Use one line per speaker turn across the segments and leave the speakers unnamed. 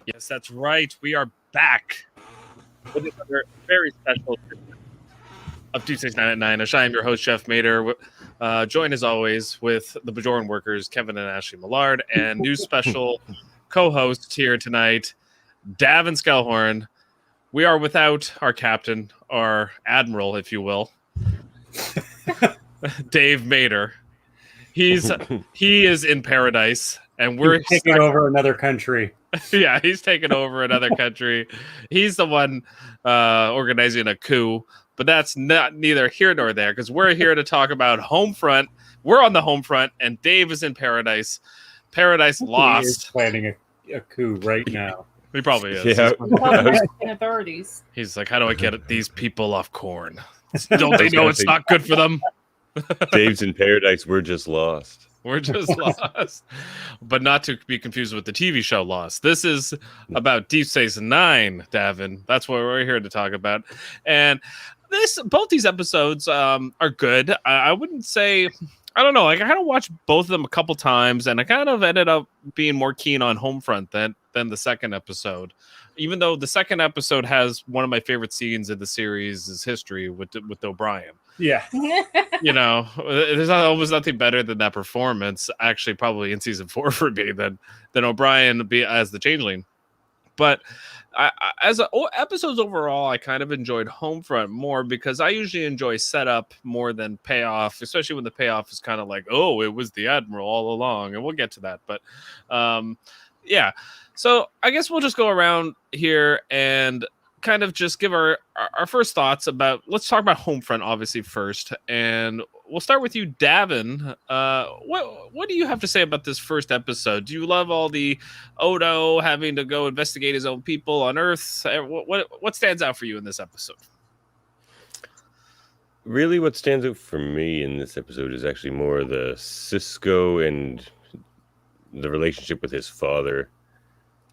Yes, that's right. We are back with another very special edition of 269 at 9. I am your host, Jeff Mader, joined as always with the Bajoran workers, Kevin and Ashley Millard, and new special co-host here tonight, Davan Skelhorn. We are without our captain, our admiral, if you will, Dave Mader. He is in paradise, and we're
taking over another country.
Yeah, he's taking over another country. He's the one organizing a coup, but that's neither here nor there because we're here to talk about Homefront. We're on the Homefront, and Dave is in paradise. Paradise Lost.
He is planning a coup right now.
He probably is.
Yeah.
Authorities.
He's like, how do I get these people off corn? Don't they know it's not good for them?
Dave's in paradise. We're just lost.
We're just lost. But not to be confused with the TV show Lost. This is about Deep Space Nine, Davin. That's what we're here to talk about. And both these episodes are good. I wouldn't say, I don't know. I kind of watched both of them a couple times, and I kind of ended up being more keen on Homefront than the second episode. Even though the second episode has one of my favorite scenes in the series' history with O'Brien.
Yeah.
You know, there's almost nothing better than that performance, actually, probably in season 4 for me, than O'Brien as the Changeling. But as episodes overall, I kind of enjoyed Homefront more because I usually enjoy setup more than payoff, especially when the payoff is kind of like, oh, it was the Admiral all along. And we'll get to that. But yeah. So I guess we'll just go around here and kind of just give our first thoughts about, let's talk about Homefront obviously first, and we'll start with you, Davin. What do you have to say about this first episode? Do you love all the Odo having to go investigate his own people on Earth? What stands out for you in this episode?
Really, what stands out for me in this episode is actually more the Cisco and the relationship with his father.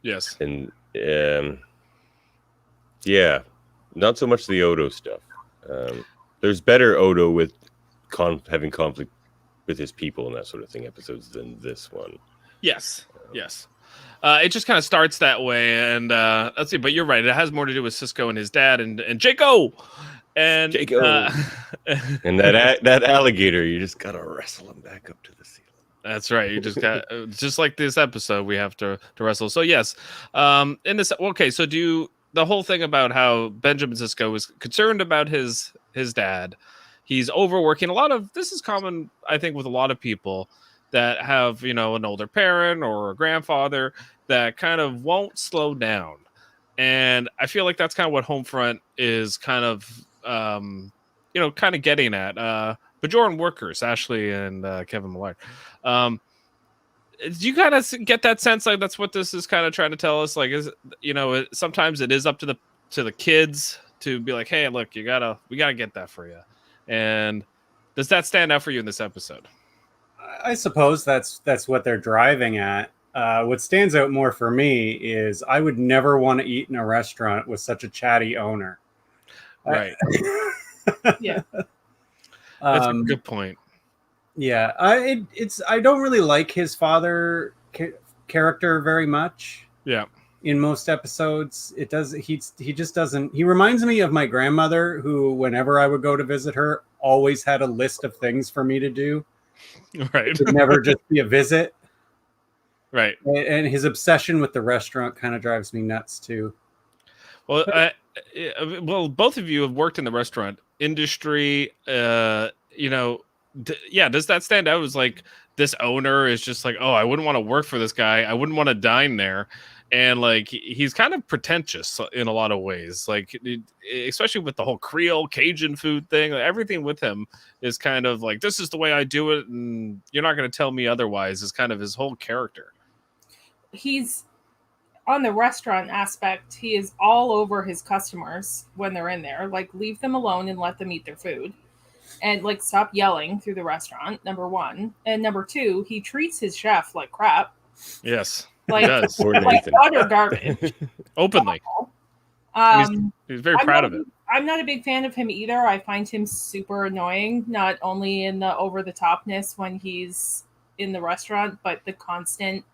Yes.
And yeah, not so much the Odo stuff. There's better Odo with having conflict with his people and that sort of thing episodes than this one.
Yes. It just kind of starts that way, and let's see. But you're right; it has more to do with Cisco and his dad and Jaco. And
and that alligator, you just gotta wrestle him back up to the ceiling.
That's right. You just got just like this episode, we have to wrestle. So yes, in this. Okay, so the whole thing about how Benjamin Cisco is concerned about his dad. He's overworking. This is common, I think, with a lot of people that have, an older parent or a grandfather that kind of won't slow down. And I feel like that's kind of what Homefront is kind of, kind of getting at. Bajoran workers, Ashley and Kevin Millard. Do you kind of get that sense like that's what this is kind of trying to tell us? Like, sometimes it is up to the kids to be like, hey, look, we gotta get that for you. And does that stand out for you in this episode?
I suppose that's what they're driving at. What stands out more for me is I would never want to eat in a restaurant with such a chatty owner.
Right.
Yeah.
That's a good point.
Yeah, I don't really like his father character very much.
Yeah.
In most episodes, he just doesn't. He reminds me of my grandmother, who, whenever I would go to visit her, always had a list of things for me to do.
Right.
It would never just be a visit.
Right.
And his obsession with the restaurant kind of drives me nuts too.
Well, both of you have worked in the restaurant industry. Does that stand out? As like this owner is just like, oh, I wouldn't want to work for this guy. I wouldn't want to dine there. And like, he's kind of pretentious in a lot of ways, like, especially with the whole Creole Cajun food thing. Like, everything with him is kind of like, this is the way I do it, and you're not going to tell me otherwise, is kind of his whole character.
He's on the restaurant aspect. He is all over his customers when they're in there. Like, leave them alone and let them eat their food. And like, stop yelling through the restaurant, number one. And number two, he treats his chef like crap.
Yes.
Like utter garbage.
Openly. He's very proud of it.
I'm not a big fan of him either. I find him super annoying, not only in the over-the-topness when he's in the restaurant, but the constant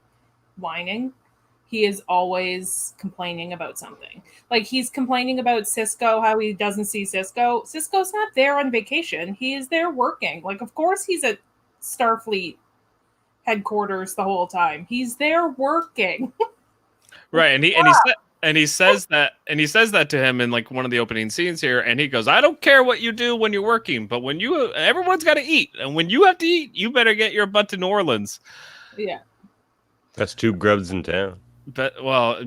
whining. he is always complaining about something. Like, he's complaining about Cisco, how he doesn't see Cisco. Cisco's not there on vacation. He is there working. Like, of course he's at Starfleet headquarters the whole time. He's there working.
Right, and he says that to him in like one of the opening scenes here, and he goes, "I don't care what you do when you're working, but when everyone's got to eat, and when you have to eat, you better get your butt to New Orleans."
Yeah.
That's 2 grubs in town.
But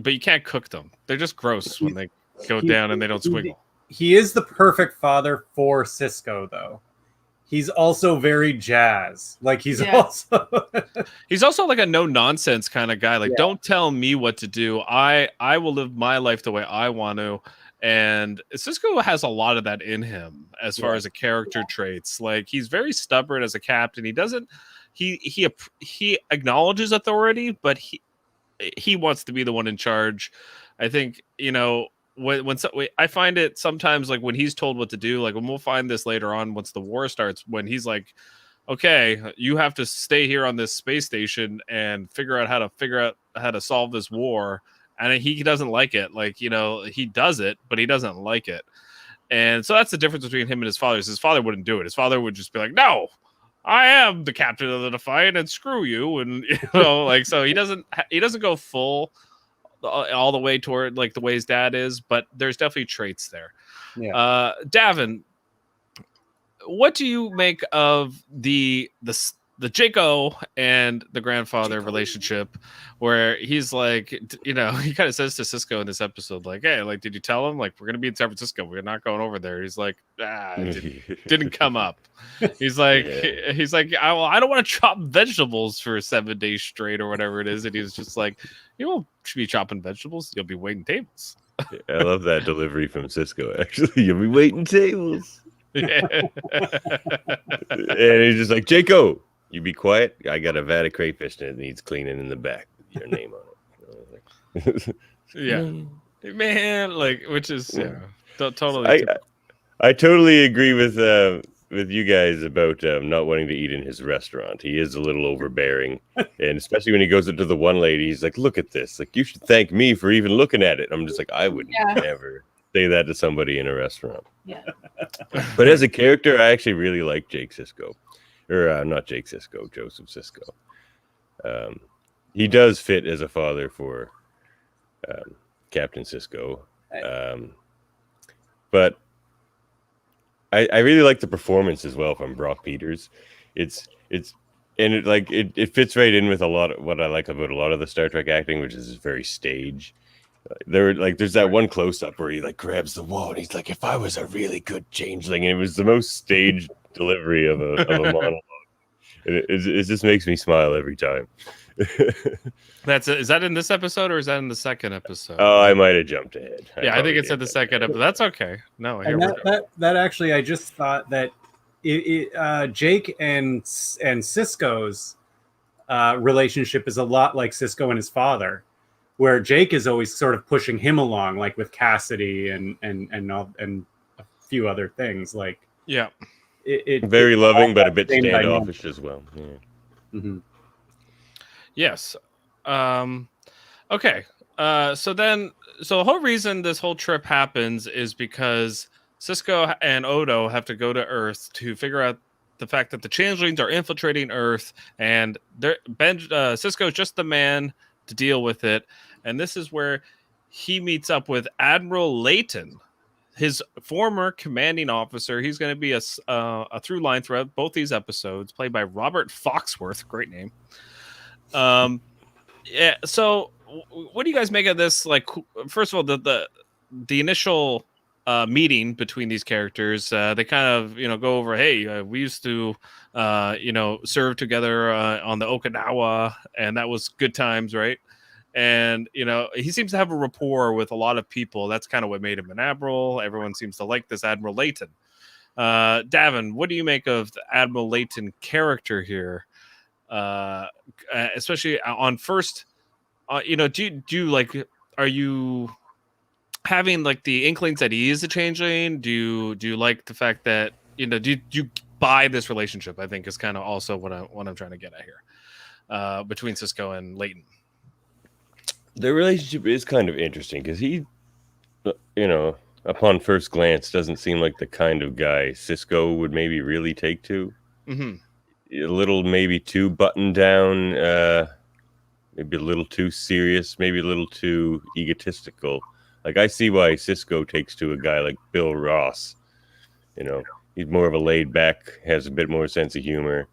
you can't cook them. They're just gross when they go down and they don't squiggle.
He is the perfect father for Cisco, though. He's also very jazz. Like, he's also
like a no nonsense kind of guy. Like, don't tell me what to do. I will live my life the way I want to. And Cisco has a lot of that in him as far as a character traits. Like, he's very stubborn as a captain. He acknowledges authority, but he wants to be the one in charge. I think, I find it sometimes, like, when he's told what to do, like, when we'll find this later on once the war starts, when he's like, okay, you have to stay here on this space station and figure out how to solve this war. And he doesn't like it. Like, he does it, but he doesn't like it. And so that's the difference between him and his father. His father wouldn't do it. His father would just be like, no, I am the captain of the Defiant, and screw you. And, so he doesn't go full all the way toward like the way his dad is, but there's definitely traits there. Davan, what do you make of the Jaco and the grandfather relationship, where he's like, he kind of says to Cisco in this episode, like, hey, like, did you tell him, like, we're gonna be in San Francisco, we're not going over there? He's like, it didn't come up. He's like, I don't want to chop vegetables for 7 days straight or whatever it is. And he's just like, you won't be chopping vegetables, you'll be waiting tables.
I love that delivery from Cisco. Actually, you'll be waiting tables.
Yeah.
And he's just like, Jaco, you be quiet. I got a vat of crayfish and it needs cleaning in the back. Your name on it.
Yeah, man. Like, which is totally.
I totally agree with you guys about not wanting to eat in his restaurant. He is a little overbearing, and especially when he goes up to the one lady, he's like, "Look at this! Like, you should thank me for even looking at it." I'm just like, I would never say that to somebody in a restaurant.
Yeah.
But as a character, I actually really like Jake Cisco, or not Jake Cisco, Joseph Cisco. He does fit as a father for Captain Cisco, but I really like the performance as well from Brock Peters. It fits right in with a lot of what I like about a lot of the Star Trek acting, which is very stage. There's that one close up where he like grabs the wall and he's like, "If I was a really good changeling," and it was the most staged delivery of a monologue. And it just makes me smile every time.
Is that in this episode or is that in the second episode?
Oh, I might have jumped ahead.
I think it's in the second episode. That's okay. No,
that actually, I just thought that Jake and Cisco's relationship is a lot like Cisco and his father, where Jake is always sort of pushing him along, like with Cassidy and a few other things. Like,
yeah,
very loving, but a bit standoffish as well. Yeah.
Mm-hmm.
Yes. Okay. So the whole reason this whole trip happens is because Cisco and Odo have to go to Earth to figure out the fact that the changelings are infiltrating Earth, and Cisco's just the man to deal with it. And this is where he meets up with Admiral Leighton, his former commanding officer. He's going to be a through line throughout both these episodes, played by Robert Foxworth. Great name. Yeah. So, what do you guys make of this? Like, first of all, the initial meeting between these characters, they kind of go over, hey, we used to serve together on the Okinawa, and that was good times, right? And he seems to have a rapport with a lot of people. That's kind of what made him an admiral. Everyone seems to like this Admiral Leighton. Davan, what do you make of the Admiral Leighton character here? Especially on first, do you like, are you having like the inklings that he is a changeling? Do you like the fact that, do you buy this relationship? I think is kind of also what I'm trying to get at here, between Cisco and Leighton.
The relationship is kind of interesting because he, upon first glance, doesn't seem like the kind of guy Cisco would maybe really take to.
Mm-hmm.
A little maybe too buttoned down, maybe a little too serious, maybe a little too egotistical. Like I see why Cisco takes to a guy like Bill Ross. He's more of a laid back, has a bit more sense of humor.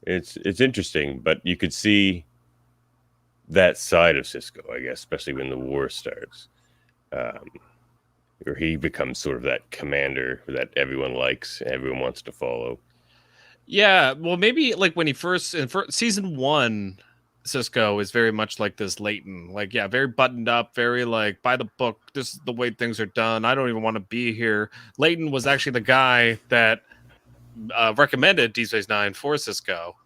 It's interesting, but you could see that side of Cisco, I guess, especially when the war starts, where he becomes sort of that commander that everyone likes, everyone wants to follow.
Yeah, well, maybe like when he first in season 1, Cisco is very much like this Leighton, like very buttoned up, very like by the book. This is the way things are done. I don't even want to be here. Leighton was actually the guy that recommended Deep Space Nine for Cisco,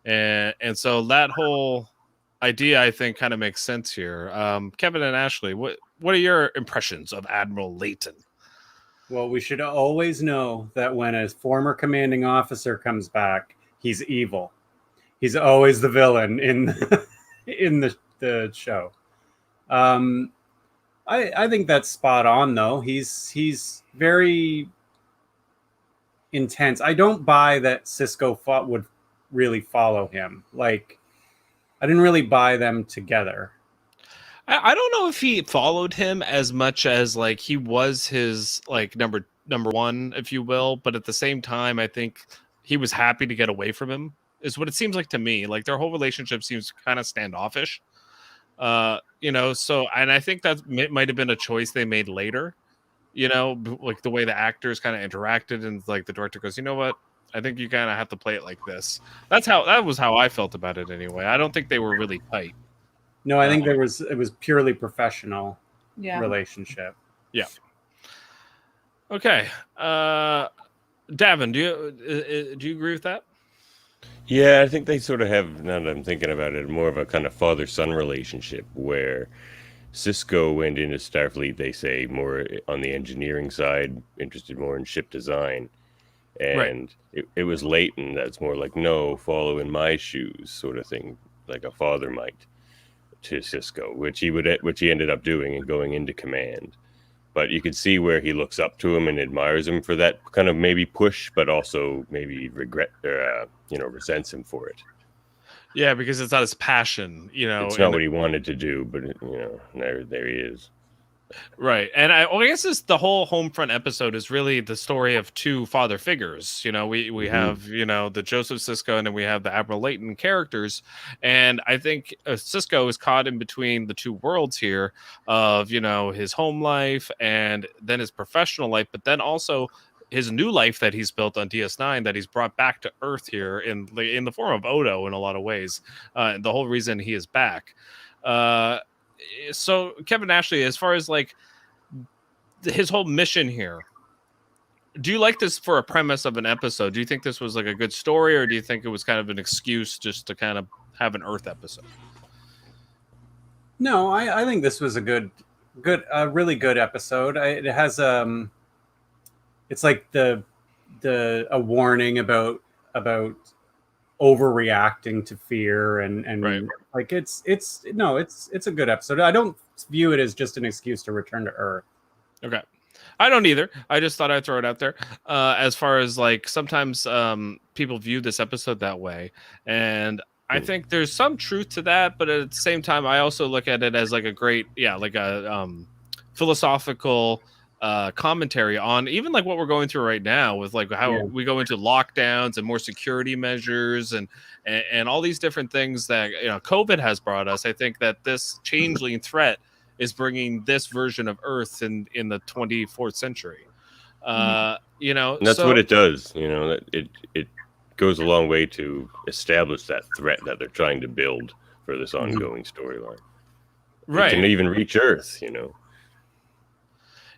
and so that whole idea I think kind of makes sense here. Kevin and Ashley, what are your impressions of Admiral Leighton?
Well, we should always know that when a former commanding officer comes back, he's evil. He's always the villain in in the show. I think that's spot on, though. He's very intense. I don't buy that Cisco would really follow him. Like, I didn't really buy them together.
I don't know if he followed him as much as like he was his like number one, if you will, but at the same time, I think he was happy to get away from him. Is what it seems like to me. Like their whole relationship seems kind of standoffish. So and I think that might have been a choice they made later. Like the way the actors kind of interacted, and like the director goes, you know what? I think you kind of have to play it like this. That was how I felt about it anyway. I don't think they were really tight.
No, I think it was purely professional relationship.
Yeah. Okay. Davan, do you agree with that?
Yeah, I think they sort of have, now that I'm thinking about it, more of a kind of father-son relationship where Cisco went into Starfleet, they say, more on the engineering side, interested more in ship design. And it was Leighton that's more like, no, follow in my shoes sort of thing, like a father might to Cisco, which he ended up doing and going into command. But you could see where he looks up to him and admires him for that kind of maybe push, but also maybe resents him for it.
Yeah, because it's not his passion,
It's not what he wanted to do, but there he is.
Right. And I guess the whole Homefront episode is really the story of two father figures. We have, the Joseph Cisco, and then we have the Admiral Leighton characters. And I think Cisco is caught in between the two worlds here of, his home life and then his professional life, but then also his new life that he's built on DS9 that he's brought back to Earth here in the form of Odo in a lot of ways. The whole reason he is back. So Kevin Ashley, as far as like his whole mission here, do you like this for a premise of an episode? Do you think this was like a good story, or do you think it was kind of an excuse just to kind of have an Earth episode?
No, I think this was a really good episode. It has it's like a warning about overreacting to fear and
right.
Like it's a good episode. I don't view it as just an excuse to return to Earth.
Okay. I don't either. I just thought I'd throw it out there. As far as like sometimes people view this episode that way, and I think there's some truth to that, but at the same time I also look at it as like a great philosophical commentary on even like what we're going through right now with like how we go into lockdowns and more security measures and all these different things that COVID has brought us. I think that this changeling threat is bringing this version of Earth in the 24th century. And
that's what it does. It goes a long way to establish that threat that they're trying to build for this ongoing storyline. Right, it can even reach Earth.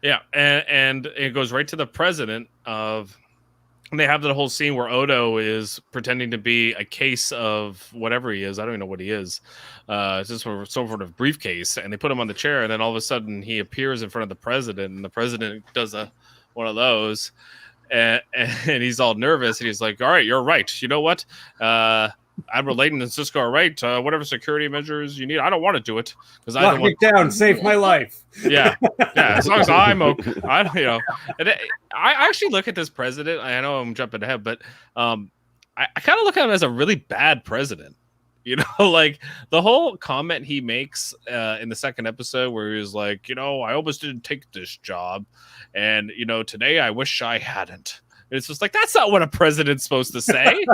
Yeah, and it goes right to the president of. And they have the whole scene where Odo is pretending to be a case of whatever he is. I don't even know what he is. It's just some sort of briefcase, and they put him on the chair, and then all of a sudden he appears in front of the president, and the president does one of those, and he's all nervous, and he's like, "All right, you're right. You know what? Admiral Leighton and Cisco are right. Whatever security measures you need, I don't want to do it because I
Lock
don't
me
want.
down, save my life.
Yeah, as long as I'm okay, And I actually look at this president. I know I'm jumping ahead, but I kind of look at him as a really bad president. Like the whole comment he makes in the second episode where he was like, I almost didn't take this job, and today I wish I hadn't. And it's just like, that's not what a president's supposed to say.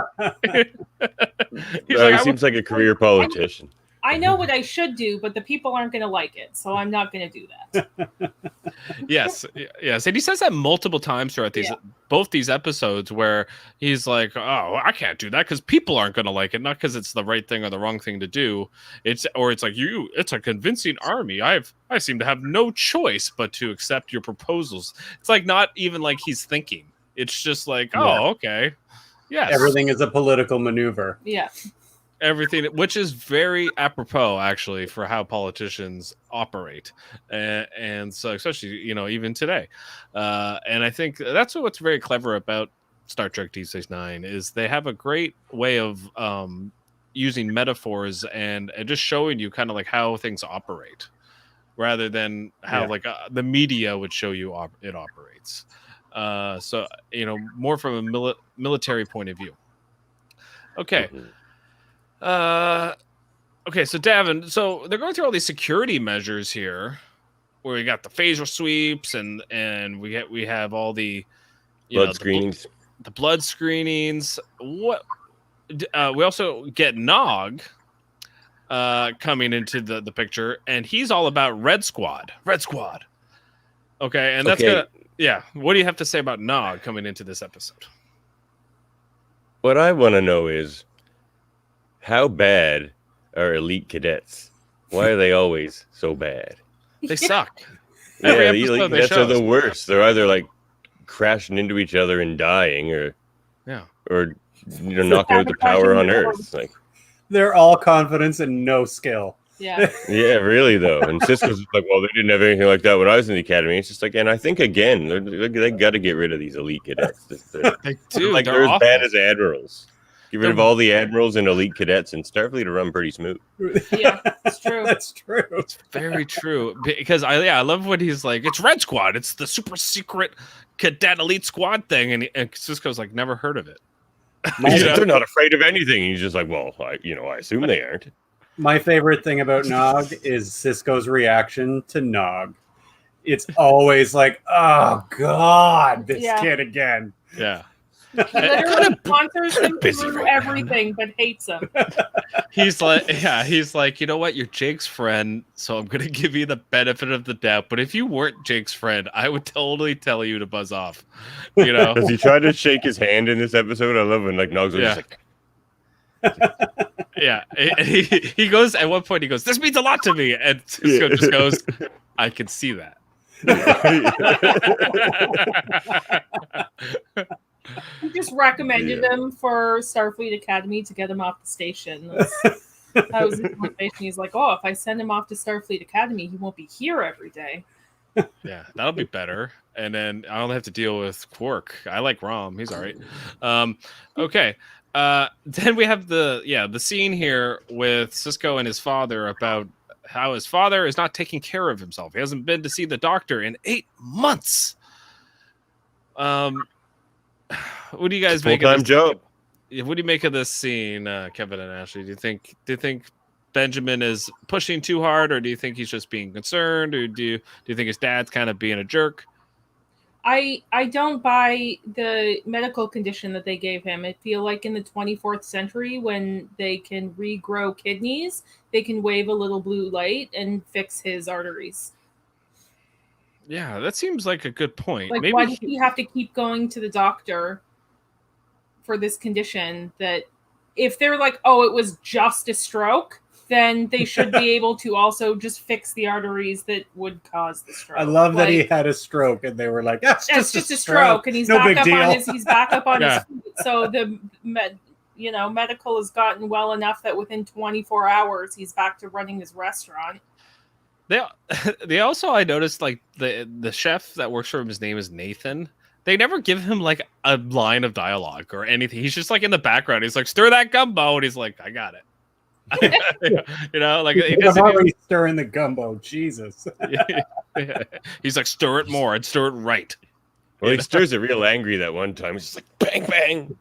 He seems like a career politician.
I know what I should do, but the people aren't going to like it, so I'm not going to do that.
Yes, and he says that multiple times throughout both these episodes, where he's like, "Oh, I can't do that because people aren't going to like it, not because it's the right thing or the wrong thing to do. It's like it's a convincing army. I seem to have no choice but to accept your proposals." It's like not even like he's thinking. It's just like, oh, okay, yes.
Everything is a political maneuver.
Yeah.
Everything, which is very apropos actually for how politicians operate, and so especially even today, and I think that's what's very clever about Star Trek DS9 is they have a great way of using metaphors and just showing you kind of like how things operate, rather than how the media would show you it operates. So more from a military point of view. Okay. Okay, so Davan, so they're going through all these security measures here, where we got the phaser sweeps and we have all the
blood screenings.
The blood screenings. What we also get Nog coming into the picture, and he's all about Red Squad. Okay, and that's gonna What do you have to say about Nog coming into this episode?
What I want to know is, how bad are elite cadets? Why are they always so bad?
They suck.
The elite cadets are the worst. They're either like crashing into each other and dying, or knocking out the power on Earth. Like,
they're all confidence and no skill.
Yeah.
Yeah, really though. And Cisco's like, well, they didn't have anything like that when I was in the academy. It's just like, and I think again, they got to get rid of these elite cadets.
They do.
Like they're as bad as admirals. Get rid of all the admirals and elite cadets, and Starfleet will run pretty smooth.
Yeah, it's true.
That's true.
It's very true. Because I love when he's like, it's Red Squad. It's the super secret cadet elite squad thing. And Cisco's like, never heard of it.
They're not afraid of anything. He's just like, well, I assume they aren't.
My favorite thing about Nog is Cisco's reaction to Nog. It's always like, oh, God, this kid again.
Yeah.
He literally sponsors him through everything, but hates him.
He's like, you know what? You're Jake's friend, so I'm going to give you the benefit of the doubt. But if you weren't Jake's friend, I would totally tell you to buzz off.
Does he try to shake his hand in this episode? I love when Nog's just like...
Yeah, he goes at one point. He goes, "This means a lot to me," and Cisco just goes, "I can see that."
He just recommended him for Starfleet Academy to get him off the station. That was his motivation. He's like, "Oh, if I send him off to Starfleet Academy, he won't be here every day."
Yeah, that'll be better. And then I don't have to deal with Quark. I like Rom. He's all right. Okay. Then we have the scene here with Cisco and his father about how his father is not taking care of himself. He hasn't been to see the doctor in 8 months. What do you guys make of this?
Job.
What do you make of this scene, Kevin and Ashley? Do you think Benjamin is pushing too hard, or do you think he's just being concerned, or do you think his dad's kind of being a jerk?
I don't buy the medical condition that they gave him. I feel like in the 24th century, when they can regrow kidneys, they can wave a little blue light and fix his arteries.
Yeah, that seems like a good point.
Like,
maybe
why does he have to keep going to the doctor for this condition? That if they're like, oh, it was just a stroke, then they should be able to also just fix the arteries that would cause the stroke.
I love that he had a stroke, and they were like, "That's just a stroke," and he's back up on his feet. So the medical has gotten well enough that within 24 hours he's back to running his restaurant.
They also, I noticed, like the chef that works for him, his name is Nathan. they never give him like a line of dialogue or anything. He's just like in the background. He's like, stir that gumbo, and he's like, I got it. You know, like he
I'm already stirring the gumbo. Jesus.
Yeah. He's like, stir it more and stir it right.
Well, he stirs it real angry that one time. He's just like bang bang.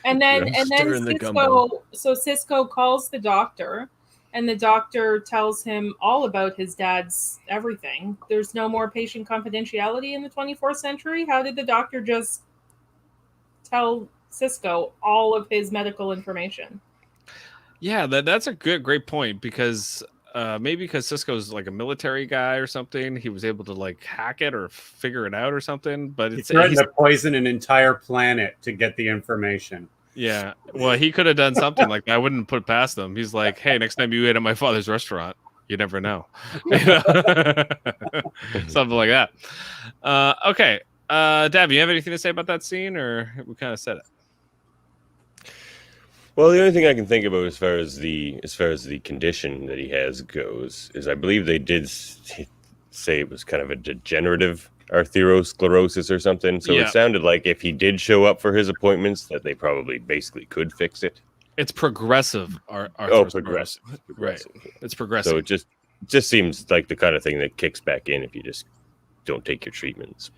And then
stirring the gumbo.
Cisco calls the doctor, and the doctor tells him all about his dad's everything. There's no more patient confidentiality in the 24th century. How did the doctor just tell Cisco all of his medical information?
Yeah, that's a great point, because maybe because Cisco's like a military guy or something, he was able to like hack it or figure it out or something. But
He threatened to poison an entire planet to get the information.
Yeah, well, he could have done something like that. I wouldn't put past him. He's like, hey, next time you eat at my father's restaurant, you never know. Something like that. Okay. Dav, you have anything to say about that scene, or we kind of said it?
Well, the only thing I can think about as far as the condition that he has goes is I believe they did say it was kind of a degenerative arteriosclerosis or something. So
Yeah.
It sounded like if he did show up for his appointments, that they probably basically could fix it.
It's progressive.
Progressive.
Right. It's progressive.
So it just seems like the kind of thing that kicks back in if you just don't take your treatments.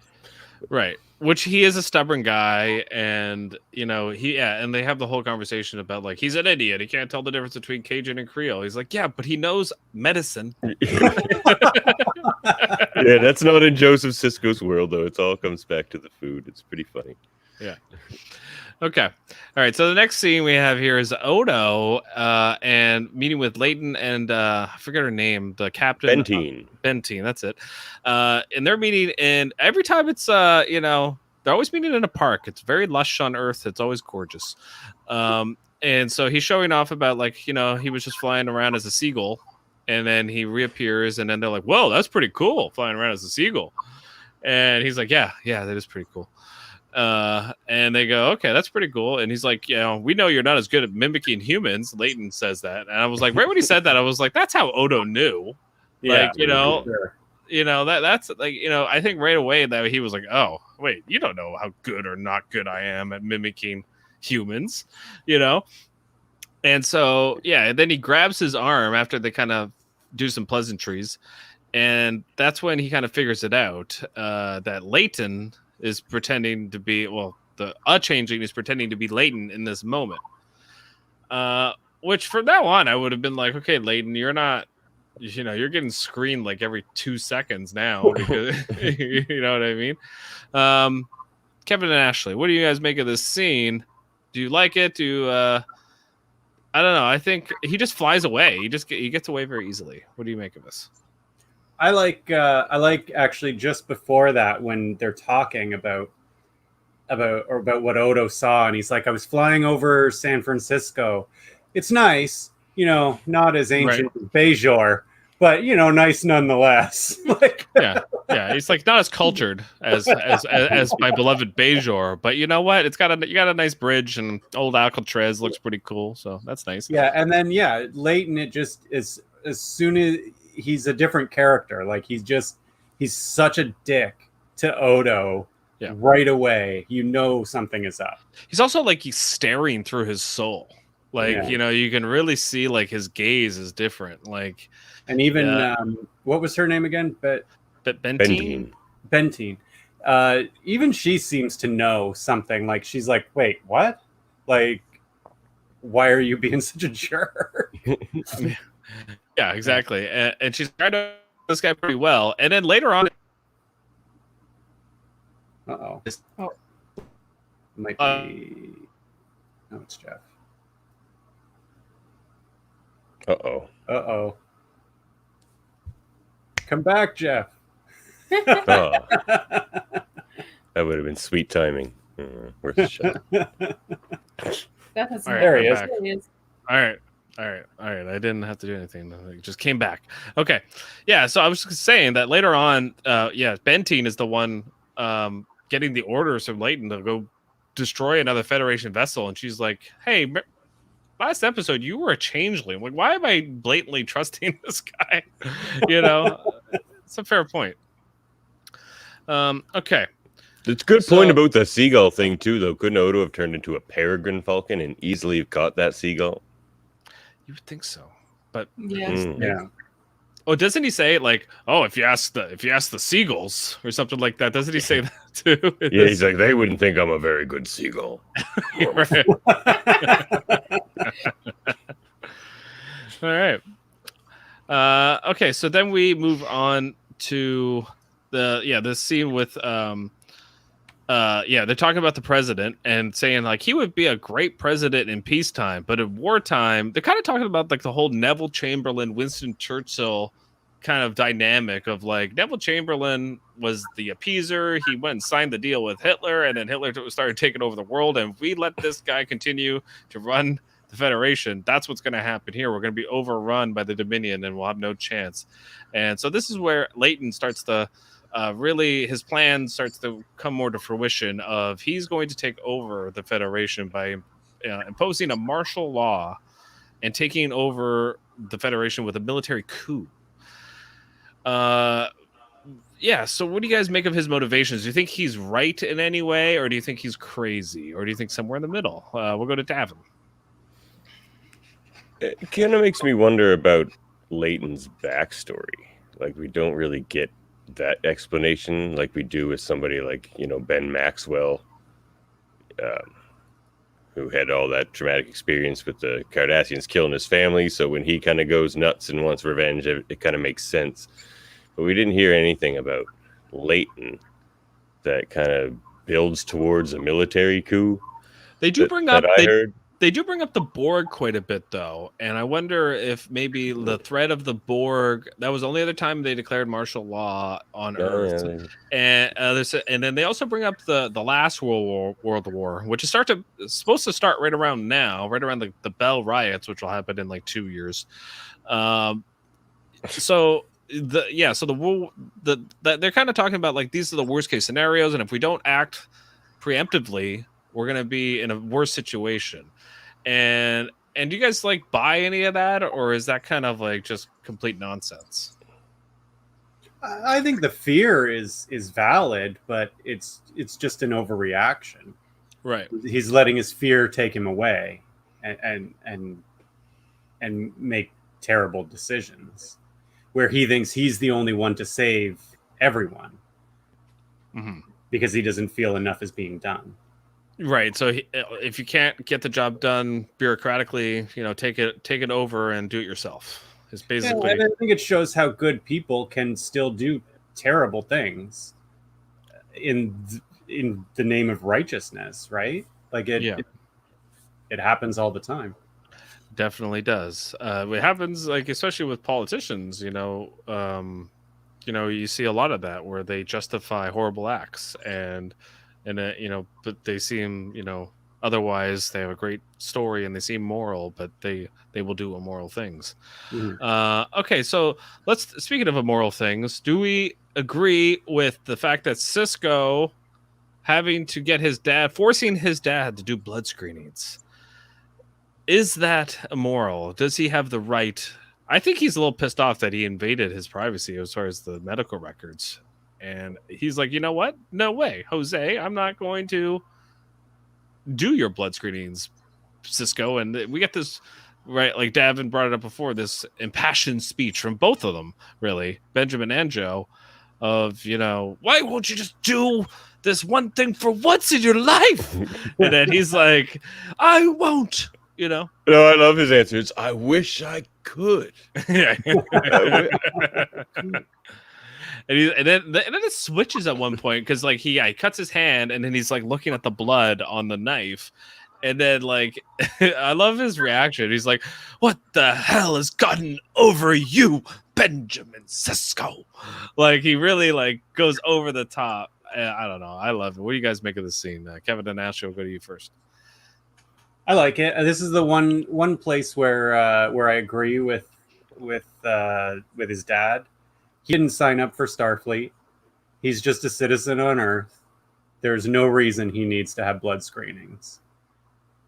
Right. Which he is a stubborn guy, and you know, and they have the whole conversation about like he's an idiot. He can't tell the difference between Cajun and Creole. He's like, yeah, but he knows medicine.
Yeah, that's not in Joseph Sisko's world though. It all comes back to the food. It's pretty funny.
Yeah. Okay. All right. So the next scene we have here is Odo and meeting with Leighton and I forget her name, the captain. Bentine. That's it. And they're meeting, and every time it's you know, they're always meeting in a park. It's very lush on Earth. It's always gorgeous. And so he's showing off about like, you know, he was just flying around as a seagull, and then he reappears, and then they're like, whoa, that's pretty cool, flying around as a seagull. And he's like, yeah, that is pretty cool. And they go, okay, that's pretty cool. And he's like, you know, we know you're not as good at mimicking humans. Leighton says that, and I was like, right when he said that, I was like, that's how Odo knew.
Yeah,
like, you know,
sure.
you know, that's like, you know, I think right away that he was like, oh wait, you don't know how good or not good I am at mimicking humans, you know. And so yeah, and then he grabs his arm after they kind of do some pleasantries, and that's when he kind of figures it out, that Leighton is pretending to be, well, the changeling is pretending to be Leighton in this moment. Which from now on, I would have been like, okay, Leighton, you're not, you know, you're getting screened like every 2 seconds now. Because, you know what I mean? Kevin and Ashley, what do you guys make of this scene? Do you like it? I don't know. I think he just flies away. He gets away very easily. What do you make of this?
I like actually just before that when they're talking about what Odo saw, and he's like, I was flying over San Francisco. It's nice, you know, not as ancient as Bajor, but you know, nice nonetheless. Like,
yeah, he's like not as cultured as my beloved Bajor, but you know what? You got a nice bridge, and old Alcatraz looks pretty cool, so that's nice.
Yeah, and then Leighton, it just is as soon as he's a different character. Like he's such a dick to Odo right away. You know something is up.
He's also like he's staring through his soul. Like, you know, you can really see like his gaze is different. Like,
and even what was her name again?
Bentine.
Even she seems to know something. Like she's like, wait, what? Like, why are you being such a jerk?
Yeah, exactly. And she's trying to this guy pretty well. And then later on,
might be. No, it's Jeff. Uh-oh. Come back, Jeff.
Oh, that would have been sweet timing. Worth a shot.
That has
There he is.
All right. I didn't have to do anything. It just came back. Okay. Yeah. So I was just saying that later on, Bentine is the one getting the orders from Leighton to go destroy another Federation vessel. And she's like, hey, last episode, you were a changeling. Like, why am I blatantly trusting this guy? You know, it's a fair point. Okay.
It's a good point
So-
about the seagull thing too, though. Couldn't Odo have turned into a peregrine falcon and easily have caught that seagull?
You would think so, but
Yeah.
Yeah.
oh, doesn't he say like, oh, if you ask the seagulls or something like that? Doesn't he say that too?
Yeah, he's like, they wouldn't think I'm a very good seagull.
Right. All right. Okay, so then we move on to the scene with they're talking about the president and saying like he would be a great president in peacetime, but in wartime, they're kind of talking about like the whole Neville Chamberlain, Winston Churchill kind of dynamic of like Neville Chamberlain was the appeaser. He went and signed the deal with Hitler, and then Hitler started taking over the world. And if we let this guy continue to run the Federation, that's what's going to happen here. We're going to be overrun by the Dominion, and we'll have no chance. And so this is where Leighton starts to really, his plan starts to come more to fruition. Of he's going to take over the Federation by imposing a martial law and taking over the Federation with a military coup. So what do you guys make of his motivations? Do you think he's right in any way, or do you think he's crazy, or do you think somewhere in the middle? We'll go to Davan.
It kind of makes me wonder about Leighton's backstory. Like, we don't really get that explanation like we do with somebody like, Ben Maxwell, who had all that traumatic experience with the Cardassians killing his family. So when he kind of goes nuts and wants revenge, it kind of makes sense. But we didn't hear anything about Leighton that kind of builds towards a military coup.
They do bring up
I heard.
They do bring up the Borg quite a bit, though, and I wonder if maybe the threat of the Borg, that was the only other time they declared martial law on Earth. And then they also bring up the last World War, which is supposed to start right around now, right around the Bell riots, which will happen in like 2 years. So they're kind of talking about like these are the worst case scenarios, and if we don't act preemptively, we're going to be in a worse situation. And do you guys like buy any of that, or is that kind of like just complete nonsense?
I think the fear is valid, but it's just an overreaction.
Right.
He's letting his fear take him away and make terrible decisions where he thinks he's the only one to save everyone because he doesn't feel enough is being done.
Right. So if you can't get the job done bureaucratically, take it over and do it yourself. It's basically.
Yeah, and I think it shows how good people can still do terrible things in the name of righteousness, right? Like it happens all the time.
Definitely does. It happens, like especially with politicians. You see a lot of that where they justify horrible acts but they seem, otherwise they have a great story and they seem moral, but they will do immoral things. Okay, so speaking of immoral things, do we agree with the fact that Cisco having to get forcing his dad to do blood screenings? Is that immoral? Does he have the right? I think he's a little pissed off that he invaded his privacy as far as the medical records. And he's like, you know what? No way, Jose. I'm not going to do your blood screenings, Cisco. And we get this, right, like Davan brought it up before, this impassioned speech from both of them, really, Benjamin and Joe, of, why won't you just do this one thing for once in your life? And then he's like, I won't.
No, I love his answer. It's, I wish I could.
Yeah. And then it switches at one point because like he cuts his hand and then he's like looking at the blood on the knife, and then like I love his reaction. He's like, "What the hell has gotten over you, Benjamin Cisco?" Like he really like goes over the top. I don't know. I love it. What do you guys make of this scene? Kevin and Ashley, will go to you first.
I like it. This is the one place where I agree with his dad. He didn't sign up for Starfleet. He's just a citizen on Earth. There's no reason he needs to have blood screenings.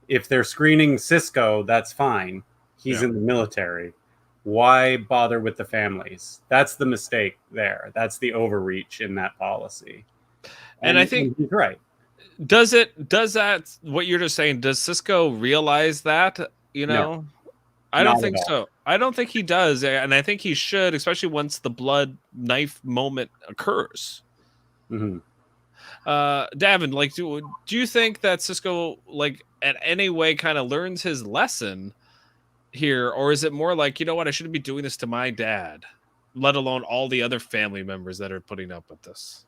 If they're screening Cisco, that's fine. He's in the military. Why bother with the families? That's the mistake there. That's the overreach in that policy.
And I think
he's right.
does that what you're just saying? Does Cisco realize that? You know,
No,
I don't
not
think
at all.
so. I don't think he does, and I think he should, especially once the blood knife moment occurs.
Mm-hmm.
Davan, like, do you think that Cisco, like, at any way kind of learns his lesson here, or is it more like, you know what, I shouldn't be doing this to my dad, let alone all the other family members that are putting up with this?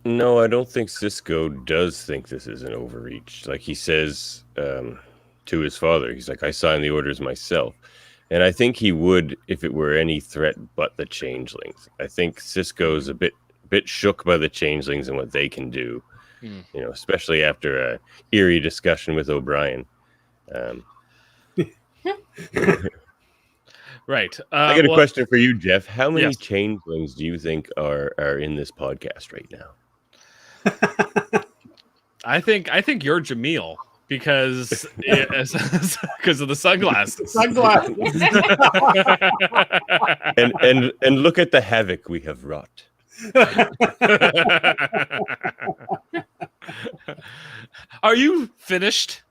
No, I don't think Cisco does think this is an overreach. Like he says to his father, he's like, I signed the orders myself. And I think he would if it were any threat but the changelings. I think Cisco's a bit shook by the changelings and what they can do, you know, especially after a eerie discussion with O'Brien.
Right.
I got a question for you, Jeff. How many
Yes.
changelings do you think are in this podcast right now?
I think you're Jaemeel because because of the sunglasses.
And look at the havoc we have wrought.
Are you finished?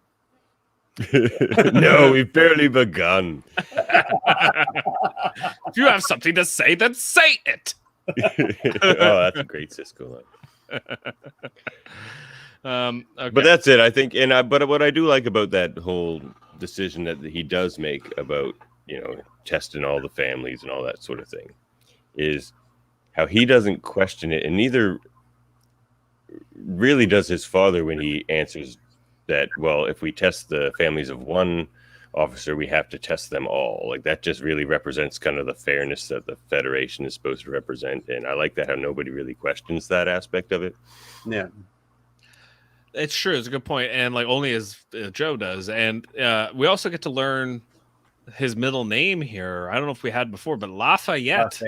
No, we've barely begun.
If you have something to say, then say it.
Oh, that's a great Cisco line.
Okay.
But that's it, I think. But what I do like about that whole decision that he does make about, you know, testing all the families and all that sort of thing is how he doesn't question it, and neither really does his father when he answers that, well, if we test the families of one officer, we have to test them all. Like, that just really represents kind of the fairness that the Federation is supposed to represent. And I like that how nobody really questions that aspect of it.
Yeah.
It's true. It's a good point. And like only as Joe does. And we also get to learn his middle name here. I don't know if we had before, but Lafayette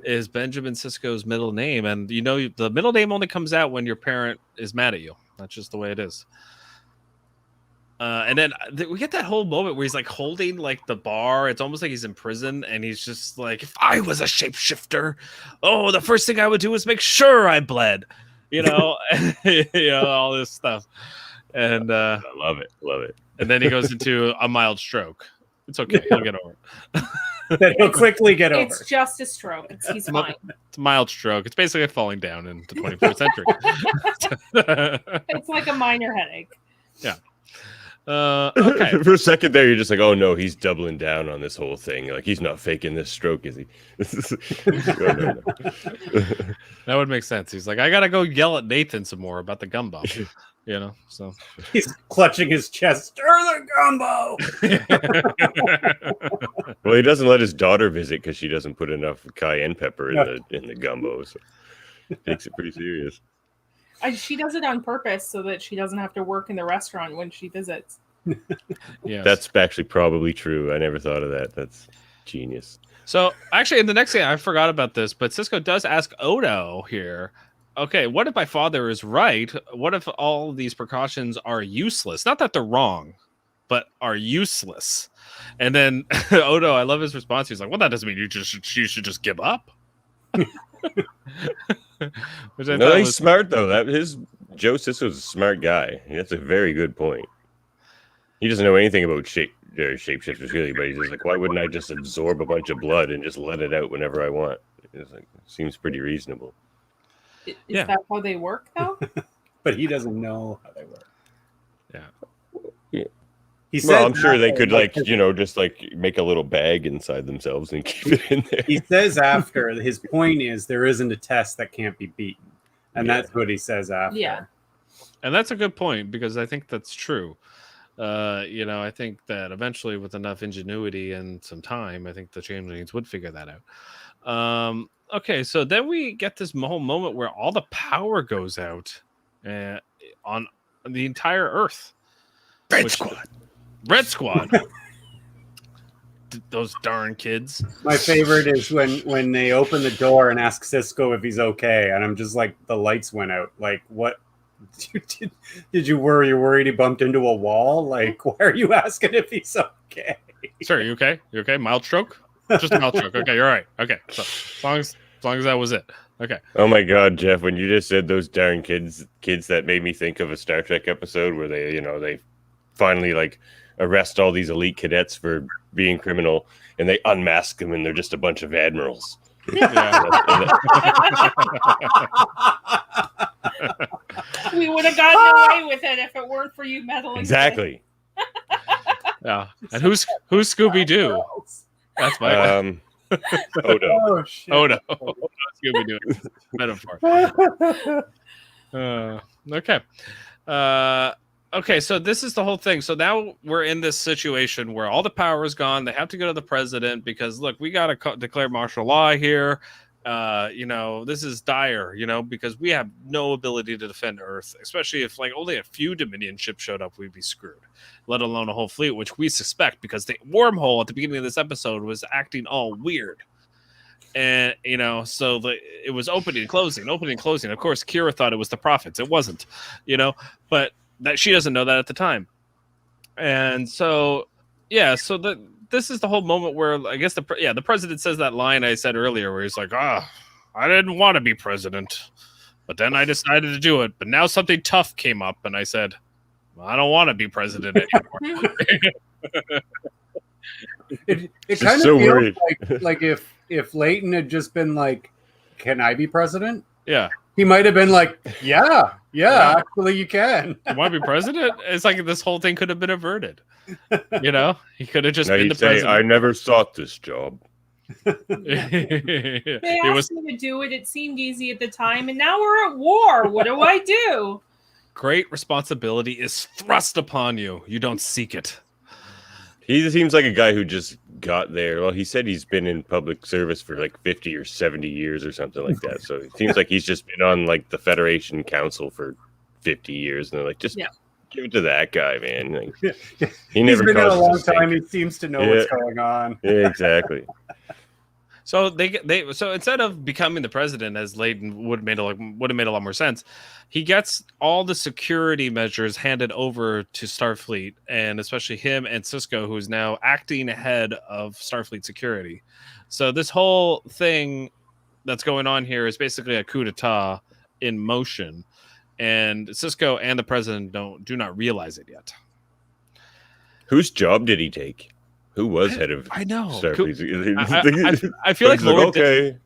is Benjamin Sisko's middle name. And you know, the middle name only comes out when your parent is mad at you. That's just the way it is. And then we get that whole moment where he's like holding like the bar. It's almost like he's in prison, and he's just like, if I was a shapeshifter, oh, the first thing I would do is make sure I bled, you know, you know, all this stuff. And
I love it.
And then he goes into a mild stroke. It's okay. He'll get over it.
That he'll quickly get over.
It's just a stroke. He's fine.
It's a mild stroke. It's basically falling down into the 21st century.
It's like a minor headache.
Yeah. Okay.
For a second there, you're just like, oh no, he's doubling down on this whole thing. Like, he's not faking this stroke, is he? No.
That would make sense. He's like, I gotta go yell at Nathan some more about the gumbo. You know, so
He's clutching his chest. Stir the gumbo.
Well, he doesn't let his daughter visit because she doesn't put enough cayenne pepper in the gumbo, so he takes it pretty serious.
She does it on purpose so that she doesn't have to work in the restaurant when she visits.
yeah.
That's actually probably true. I never thought of that. That's genius.
So actually, in the next thing, I forgot about this, but Cisco does ask Odo here. Okay, what if my father is right? What if all these precautions are useless? Not that they're wrong, but are useless. And then Odo, I love his response. He's like, "Well, that doesn't mean you should just give up." Which I
No,
thought
he's
was
smart though. Joe Cisco's a smart guy. That's a very good point. He doesn't know anything about shapeshifters really, but he's just like, why wouldn't I just absorb a bunch of blood and just let it out whenever I want? It's like, seems pretty reasonable.
Is that how they work, though?
But he doesn't know how they work.
Yeah.
He says
Well, I'm sure they
after,
could, like, you know, just like make a little bag inside themselves and keep it in there.
He says after, his point is there isn't a test that can't be beaten. And that's what he says after.
Yeah.
And that's a good point, because I think that's true. You know, I think that eventually, with enough ingenuity and some time, I think the changelings would figure that out. Okay, so then we get this whole moment where all the power goes out on the entire Earth. Red Squad. Those darn kids.
My favorite is when they open the door and ask Cisco if he's okay, and I'm just like, the lights went out. Like, what? Did you worry? You're worried he bumped into a wall? Like, why are you asking if he's okay?
Sir, you okay? You okay? Mild stroke? Just a mild stroke. Okay, you're all right. Okay, so as long as As long as that was it. Okay.
Oh my God, Jeff! When you just said those darn kids, that made me think of a Star Trek episode where they finally like arrest all these elite cadets for being criminal, and they unmask them, and they're just a bunch of admirals.
Yeah.
We would have gotten away with it if it weren't for you meddling.
Exactly.
Yeah. And who's Scooby Doo? That's my
Odo.
Oh shit.
Odo. Scooby Doo metaphor. Okay. Okay, so this is the whole thing. So now we're in this situation where all the power is gone. They have to go to the president because, look, we got to declare martial law here. This is dire, because we have no ability to defend Earth, especially if like only a few Dominion ships showed up, we'd be screwed, let alone a whole fleet, which we suspect because the wormhole at the beginning of this episode was acting all weird. And, so it was opening and closing. Of course, Kira thought it was the Prophets. It wasn't, but that she doesn't know that at the time. And so, this is the whole moment where I guess the president says that line I said earlier where he's like, I didn't want to be president, but then I decided to do it. But now something tough came up and I said, well, I don't want to be president anymore.
It
It's
kind of
so
feels
weird.
like if Leighton had just been like, "Can I be president?"
Yeah.
He might have been like, "Yeah, actually, you can."
You want to be president? It's like this whole thing could have been averted. He could have just
Now
been
he'd
the
say,
president.
I never sought this job.
They asked me to do it. It seemed easy at the time, and now we're at war. What do I do?
Great responsibility is thrust upon you. You don't seek it.
He seems like a guy who just got there. Well, he said he's been in public service for like 50 or 70 years or something like that. So it seems like he's just been on like the Federation Council for 50 years. And they're like, just give it to that guy, man. Like, he never
He's been in a long
causes a
time.
stink.
He seems to know what's going on.
Yeah, exactly.
So so instead of becoming the president, as Leighton would have made a lot more sense, he gets all the security measures handed over to Starfleet, and especially him and Cisco, who is now acting head of Starfleet security. So this whole thing that's going on here is basically a coup d'etat in motion, and Cisco and the president do not realize it yet.
Whose job did he take? Who was head of
I know.
Starfleet?
I feel like
okay.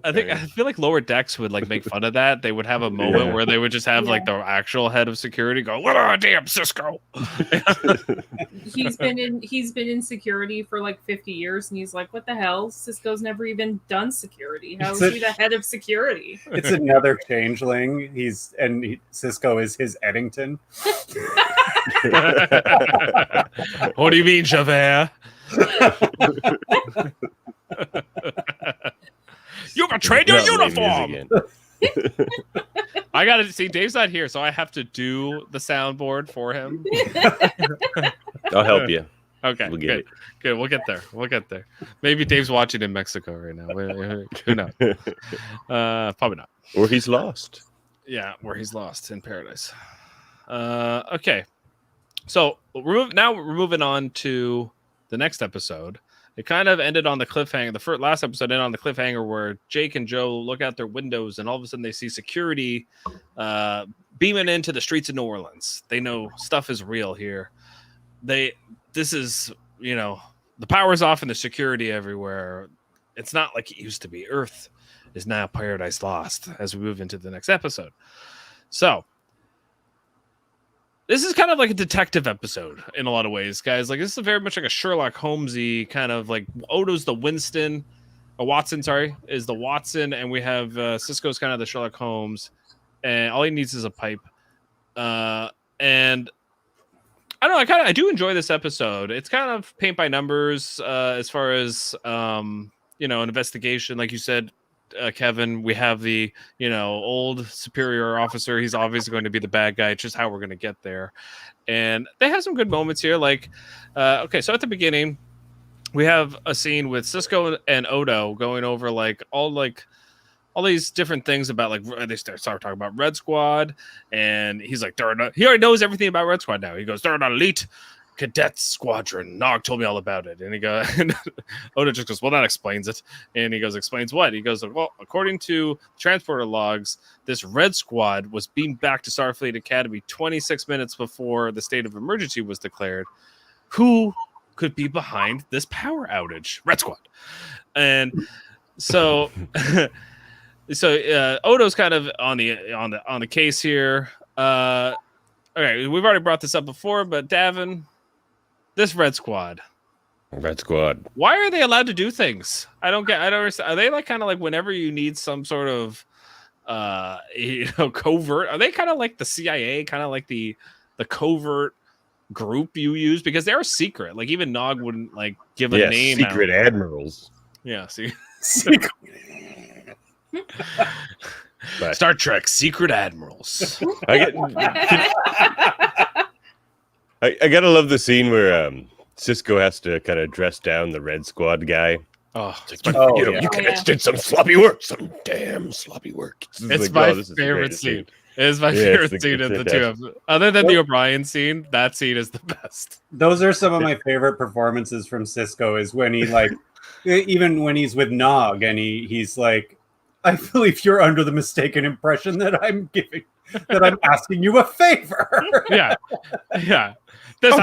I feel like Lower Decks would like make fun of that. They would have a moment where they would just have like the actual head of security go, "What a damn Cisco!"
He's been in security for like 50 years, and he's like, "What the hell? Cisco's never even done security. How is he the head of security?"
It's another changeling. Cisco is his Eddington.
What do you mean, Javert? You betrayed your uniform. I gotta see. Dave's not here, so I have to do the soundboard for him.
I'll help you.
Okay,
We'll get
good. We'll get there. Maybe Dave's watching in Mexico right now. Who knows? Probably not.
Or he's lost.
Yeah, where he's lost in paradise. Okay, so now we're moving on to the next episode. It kind of ended on the cliffhanger. The last episode ended on the cliffhanger where Jake and Joe look out their windows and all of a sudden they see security beaming into the streets of New Orleans. They know stuff is real here. This is, the power's off and the security everywhere. It's not like it used to be. Earth is now paradise lost as we move into the next episode. So this is kind of like a detective episode in a lot of ways, guys. Like, this is very much like a Sherlock Holmes-y kind of like Odo's the Watson, is the Watson, and we have Cisco's kind of the Sherlock Holmes, and all he needs is a pipe. And I don't know, I do enjoy this episode. It's kind of paint by numbers as far as an investigation, like you said. Kevin, we have the old superior officer. He's obviously going to be the bad guy. It's just how we're going to get there, and they have some good moments here. Like, okay, so at the beginning, we have a scene with Cisco and Odo going over all these different things about they start talking about Red Squad, and he's like, he already knows everything about Red Squad now. He goes, they're an elite cadet squadron. Nog told me all about it. And he goes, and Odo just goes, well, that explains it. And he goes, explains what? He goes, well, according to transporter logs, this Red Squad was beamed back to Starfleet Academy 26 minutes before the state of emergency was declared. Who could be behind this power outage? Red Squad. And so Odo's kind of on the case here. Okay, we've already brought this up before, but Davan, this Red Squad. Why are they allowed to do things? I don't understand. Are they like kind of like whenever you need some sort of covert? Are they kind of like the CIA, kind of like the covert group you use? Because they're secret. Like even Nog wouldn't like give a name.
Secret admirals.
Yeah, see.
Secret.
Star Trek Secret Admirals.
I gotta love the scene where Cisco has to kind of dress down the Red Squad guy.
Oh,
you cadets did some sloppy work, some damn sloppy work.
It's my favorite scene. It is my favorite scene of the two of them. Other than the O'Brien scene, that scene is the best.
Those are some of my favorite performances from Cisco. Is when he like, even when he's with Nog and he's like, I believe you're under the mistaken impression that I'm asking you a favor.
Yeah. That's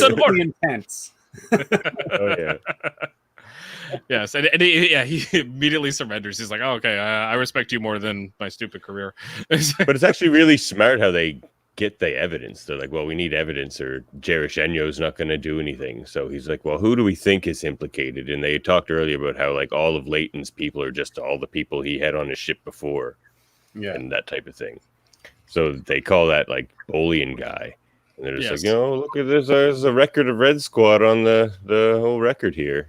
important.
Intense.
Oh yeah.
Yes, and he immediately surrenders. He's like, "Oh, okay, I respect you more than my stupid career."
But it's actually really smart how they get the evidence. They're like, well, we need evidence or Enyo's not going to do anything. So he's like, well, who do we think is implicated? And they talked earlier about how like all of Leighton's people are just all the people he had on his ship before. Yeah. And that type of thing. So they call that like Bolian guy. And they're just like, look at this. There's a record of Red Squad on the whole record here.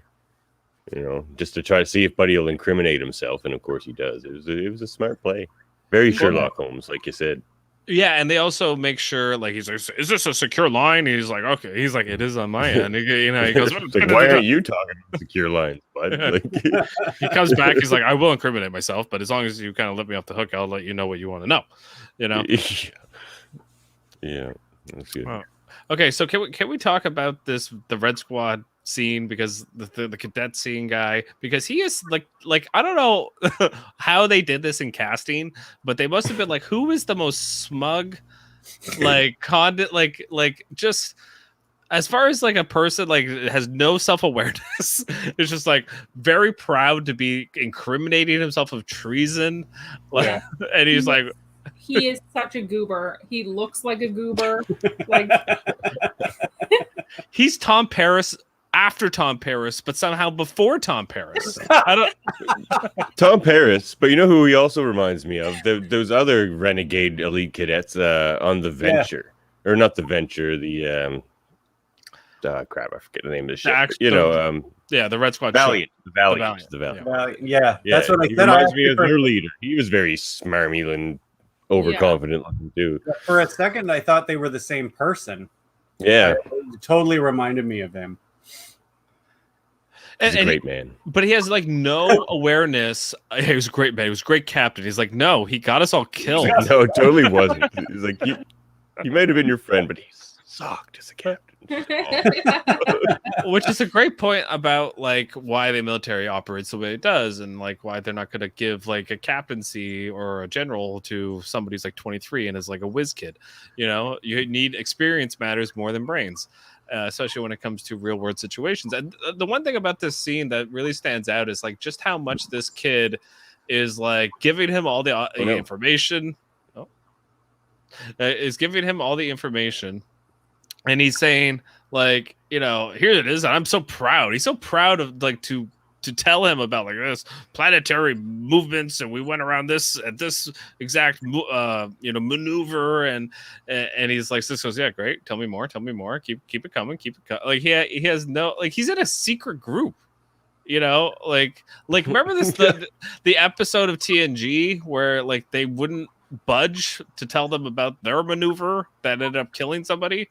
Just to try to see if Buddy will incriminate himself. And of course he does. It was a smart play. Very Sherlock Holmes, like you said.
Yeah, and they also make sure, like, he's like, is this a secure line? He's like, okay. He's like, it is on my end. He goes,
like, why aren't you talking about secure lines, bud? Like,
he comes back. He's like, I will incriminate myself, but as long as you kind of let me off the hook, I'll let you know what you want to know.
Yeah, that's good.
Oh. Okay, so can we talk about the Red Squad scene, because the cadet scene guy, because he is like I don't know how they did this in casting, but they must have been like, who is the most smug, like just as far as like a person like has no self-awareness, is just like very proud to be incriminating himself of treason, like, and he's like,
he is such a goober. He looks like a goober. Like
he's Tom Paris after Tom Paris, but somehow before Tom Paris.
Tom Paris, but you know who he also reminds me of? Those other renegade elite cadets on the Venture, or not the Venture, the crap, I forget the name of the ship.
The Red Squad.
Valiant. The Valiant.
Yeah, that's what I
said. He
reminds
me of their leader. He was very smarmy and overconfident looking dude.
For a second, I thought they were the same person.
Yeah,
it totally reminded me of him.
He's a great man,
but he has like no awareness. He was a great man. He was a great captain. He's like, no, he got us all killed.
No, it totally wasn't. He's like, he might have been your friend, but he sucked as a captain.
Which is a great point about like why the military operates the way it does, and like why they're not going to give like a captaincy or a general to somebody who's like 23 and is like a whiz kid. You need experience matters more than brains. Especially when it comes to real world situations. And the one thing about this scene that really stands out is like just how much this kid is like giving him all the information. Is giving him all the information, and he's saying like, here it is. And I'm so proud. He's so proud of like to tell him about like this planetary movements, and we went around this at this exact maneuver, and he's like, Cisco's, yeah, great, tell me more, keep it coming, like he has no, like, he's in a secret group, like remember this the episode of TNG where like they wouldn't budge to tell them about their maneuver that ended up killing somebody,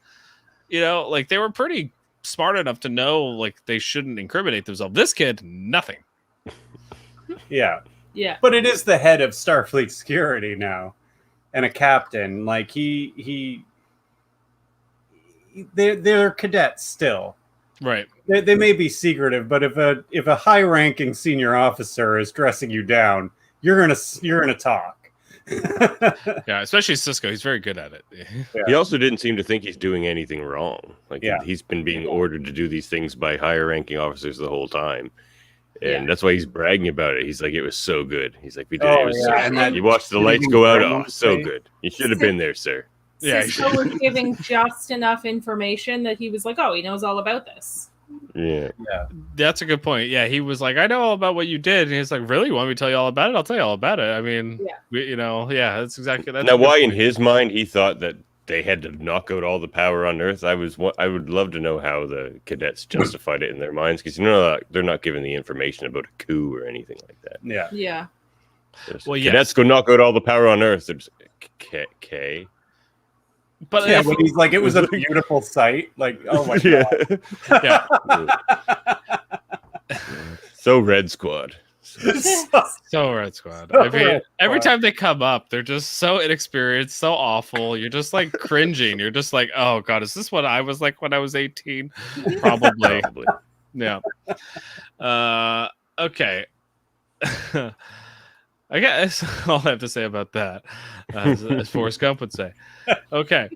like they were pretty smart enough to know like they shouldn't incriminate themselves. This kid, nothing.
Yeah. But it is the head of Starfleet security now, and a captain. Like he they're cadets still.
Right.
They may be secretive, but if a high-ranking senior officer is dressing you down, you're gonna talk.
Yeah, especially Cisco. He's very good at it.
Yeah.
He also didn't seem to think he's doing anything wrong. Like
Yeah.
he's been being ordered to do these things by higher ranking officers the whole time. And
Yeah.
that's why he's bragging about it. He's like, it was so good. He's like, we did
Oh,
it was so
yeah,
good.
and that
You watched the
shooting
lights go out.
drone
Oh, so
thing.
good. You should have been there, sir.
Yeah,
Cisco was giving just enough information that he was like, oh, he knows all about this.
Yeah.
That's a good point. Yeah, he was like, I know all about what you did. And he's like, really? You want me to tell you all about it? I'll tell you all about it. I mean,
Yeah.
that's exactly that.
Now, why in his mind he thought that they had to knock out all the power on Earth? I would love to know how the cadets justified it in their minds, because they're not given the information about a coup or anything like that.
Yeah.
Yeah.
Well,
Cadets go knock out all the power on Earth. They're just, okay.
But
Yeah, when he's like, it was a beautiful sight. Like, oh my god.
yeah.
So Red Squad.
So Red Squad.
So
I mean,
Red
every
Squad.
time they come up, they're just so inexperienced, so awful. You're just like cringing. You're just like, oh god, is this what I was like when I was 18? Probably. Yeah. Okay. I guess all I have to say about that, as Forrest Gump would say. Okay.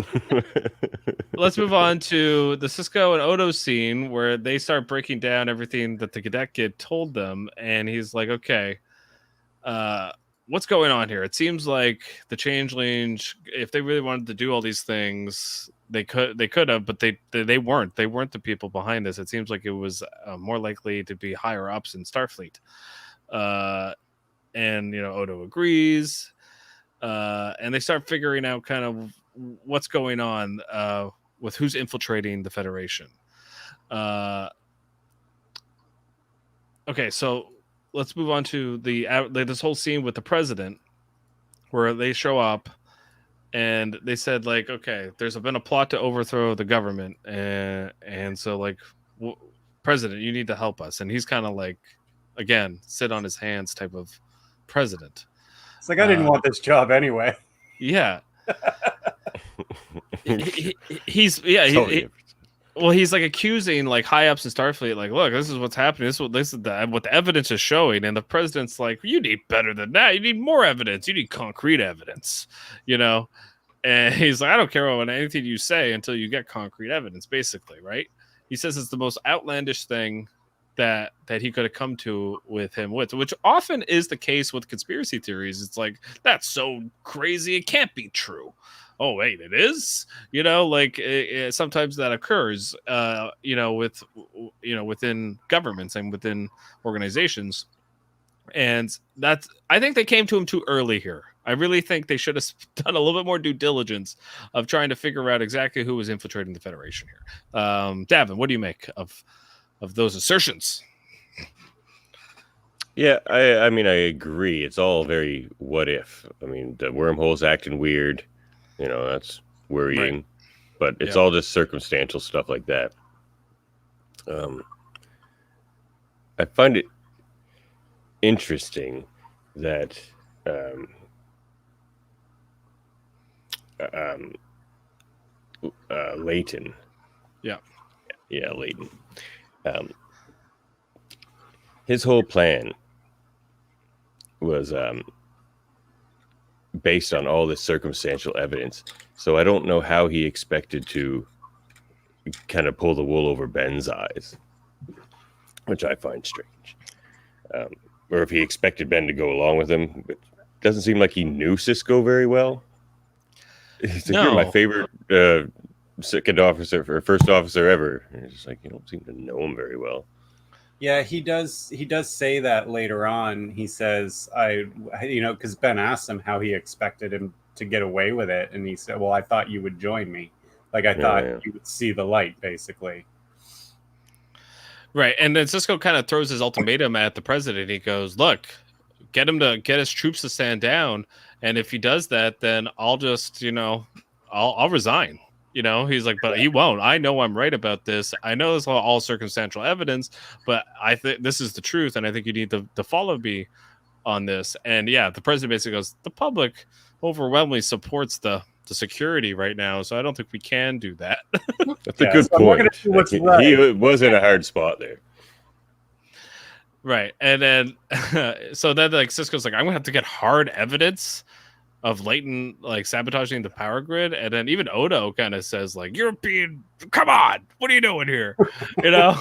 Let's move on to the Cisco and Odo scene where they start breaking down everything that the cadet kid told them. And he's like, okay, what's going on here? It seems like the changelings, if they really wanted to do all these things, they could have, but they weren't. They weren't the people behind this. It seems like it was more likely to be higher ups in Starfleet. And Odo agrees, and they start figuring out kind of what's going on with who's infiltrating the Federation. Okay, so let's move on to this whole scene with the president, where they show up, and they said like, okay, there's been a plot to overthrow the government, and so like, President, you need to help us, and he's kind of like, again, sit on his hands type of president.
It's like, I didn't want this job anyway.
Yeah. He's like accusing like high ups in Starfleet, like, look, this is what's happening. This is what the evidence is showing, and the president's like, you need better than that. You need more evidence. You need concrete evidence. And he's like, I don't care about anything you say until you get concrete evidence. Basically, right? He says it's the most outlandish thing that he could have come to with him, which often is the case with conspiracy theories. It's like, that's so crazy, it can't be true. Oh wait, it is. Sometimes that occurs within governments and within organizations, and that's, I think they came to him too early here. I really think they should have done a little bit more due diligence of trying to figure out exactly who was infiltrating the Federation here. Davan, what do you make of those assertions?
Yeah, I mean, I agree. It's all very what if. I mean, the wormhole's acting weird. That's worrying.
Right.
But it's all just circumstantial stuff like that. I find it interesting that Leighton. Yeah, Leighton. His whole plan was based on all this circumstantial evidence. So I don't know how he expected to kind of pull the wool over Ben's eyes, which I find strange. Or if he expected Ben to go along with him. It doesn't seem like he knew Cisco very well. He's like, you're my favorite second officer or first officer ever. And it's just like, you don't seem to know him very well.
Yeah, he does say that later on. He says, because Ben asked him how he expected him to get away with it, and he said, well, I thought you would join me. Like, I thought you would see the light, basically.
Right, and then Cisco kind of throws his ultimatum at the president. He goes, look, get his troops to stand down, and if he does that, then I'll just, I'll resign. He's like, but he won't. I know I'm right about this. I know it's all circumstantial evidence, but I think this is the truth, and I think you need to follow me on this. And yeah, the president basically goes, the public overwhelmingly supports the security right now, so I don't think we can do that.
That's a good
so we're
point.
gonna see what's
He
right.
was in a hard spot there.
Right. And then so then like Cisco's like, I'm gonna have to get hard evidence of Leighton like sabotaging the power grid. And then even Odo kind of says, like, come on, what are you doing here? You know?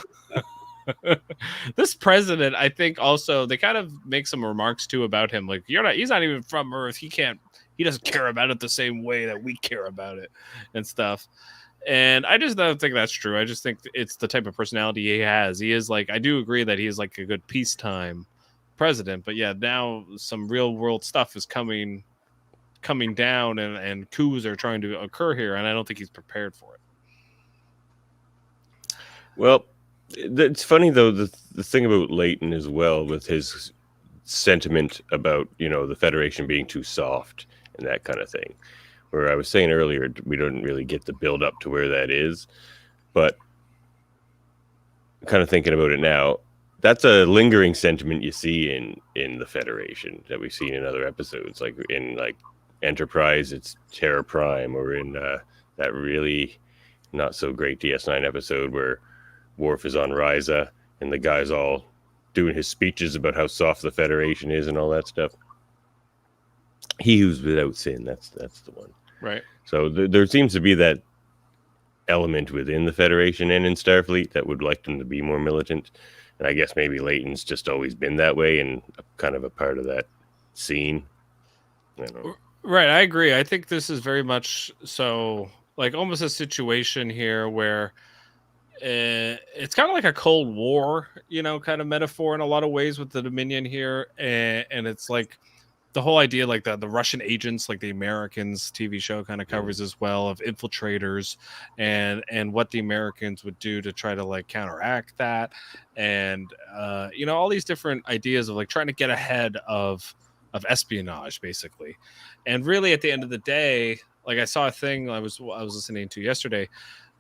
This president, I think also they kind of make some remarks too about him, like he's not even from Earth. He doesn't care about it the same way that we care about it and stuff. And I just don't think that's true. I just think it's the type of personality he has. He is like, I do agree that he is like a good peacetime president, but yeah, now some real world stuff is coming down, and coups are trying to occur here, and I don't think he's prepared for it.
Well, it's funny though, the thing about Leighton as well, with his sentiment about, the Federation being too soft and that kind of thing. Where I was saying earlier, we don't really get the build up to where that is, but kind of thinking about it now, that's a lingering sentiment you see in the Federation that we've seen in other episodes, like in like Enterprise, it's Terra Prime, or in that really not so great DS9 episode where Worf is on Risa and the guy's all doing his speeches about how soft the Federation is and all that stuff. He who's without sin, that's the one.
Right.
So there seems to be that element within the Federation and in Starfleet that would like them to be more militant. And I guess maybe Leighton's just always been that way and kind of a part of that scene. I don't know.
Right, I agree. I think this is very much so, like, almost a situation here where it's kind of like a Cold War, kind of metaphor in a lot of ways with the Dominion here. And it's like the whole idea, like the Russian agents, like the Americans TV show kind of covers as well, of infiltrators and what the Americans would do to try to like counteract that. And, all these different ideas of like trying to get ahead of espionage, basically. And really at the end of the day, like I saw a thing I was listening to yesterday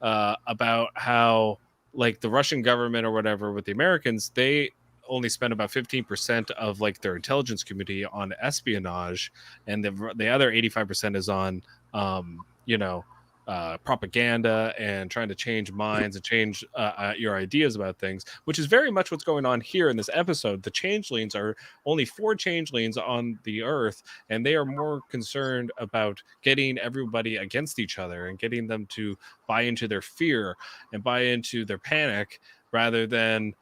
about how like the Russian government or whatever with the Americans, they only spend about 15% of like their intelligence community on espionage, and the other 85% is on propaganda and trying to change minds and change your ideas about things, which is very much what's going on here in this episode. The changelings are only 4 changelings on the Earth, and they are more concerned about getting everybody against each other and getting them to buy into their fear and buy into their panic, rather than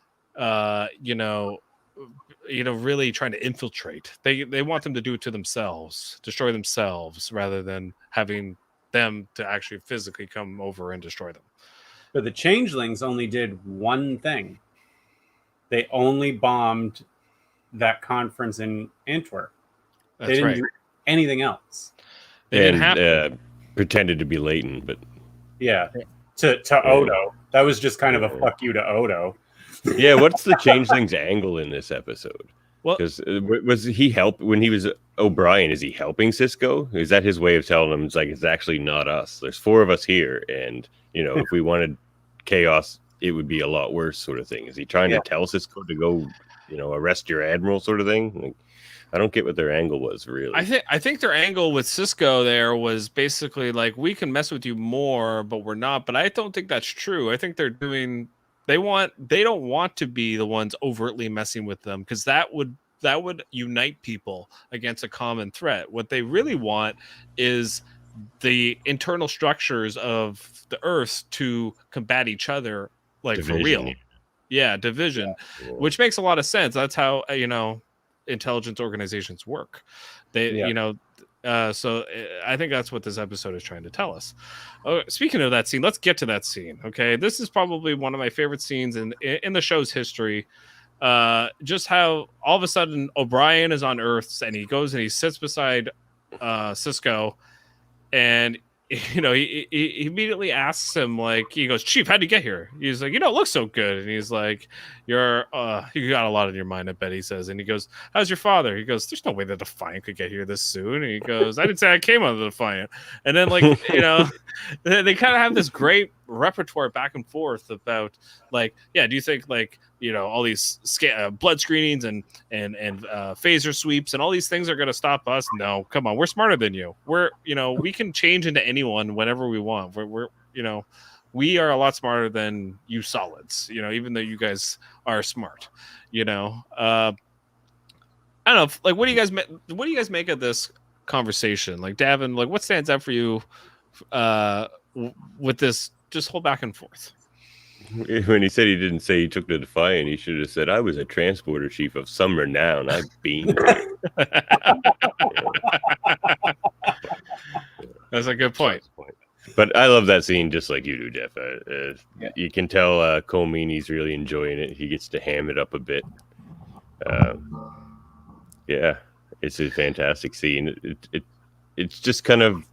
really trying to infiltrate. They want them to do it to themselves, destroy themselves, rather than having them to actually physically come over and destroy them.
But the changelings only did one thing. They only bombed that conference in Antwerp.
That's
they didn't
right.
do anything else.
They didn't have
pretended to be Leighton, but
yeah, to Odo. That was just kind of a fuck you to Odo.
Yeah, what's the changeling's angle in this episode?
Well,
because was he when he was O'Brien? Is he helping Cisco? Is that his way of telling him it's actually not us? There's 4 of us here, and if we wanted chaos, it would be a lot worse, sort of thing. Is he trying to tell Cisco to go, arrest your admiral, sort of thing? Like, I don't get what their angle was, really.
I think their angle with Cisco there was basically like, we can mess with you more, but we're not. But I don't think that's true. I think they're doing. They don't want to be the ones overtly messing with them, because that would unite people against a common threat. What they really want is the internal structures of the Earth to combat each other, like division. For real. Yeah, division, which makes a lot of sense. That's how intelligence organizations work. So I think that's what this episode is trying to tell us. Speaking of that scene, let's get to that scene. Okay, this is probably one of my favorite scenes in the show's history. Just how all of a sudden O'Brien is on Earth, and he goes and he sits beside Cisco, and he immediately asks him, like, he goes, "Chief, how'd you get here?" He's like, "It looks so good." And he's like, you got a lot on your mind, I bet," he says. And he goes, "How's your father?" He goes, "There's no way the Defiant could get here this soon." And he goes, "I didn't say I came on the Defiant." And then, like, they kind of have this great repertoire back and forth about like, yeah, do you think like, you know, all these blood screenings and phaser sweeps and all these things are going to stop us? No, come on, we're smarter than you. We're, you know, we can change into anyone whenever we want. We're you know, we are a lot smarter than you solids, you know, even though you guys are smart, you know. I don't know, like, what do you guys make of this conversation? Like, Davan, like, what stands out for you with this just whole back and forth?
When he said he didn't say he took the Defiant, he should have said, I was a transporter chief of some renown. I've been here.
That's a good point.
But I love that scene just like you do, Jeff.
Yeah.
You can tell Cole Meany's really enjoying it. He gets to ham it up a bit. Yeah, it's a fantastic scene. It's just kind of,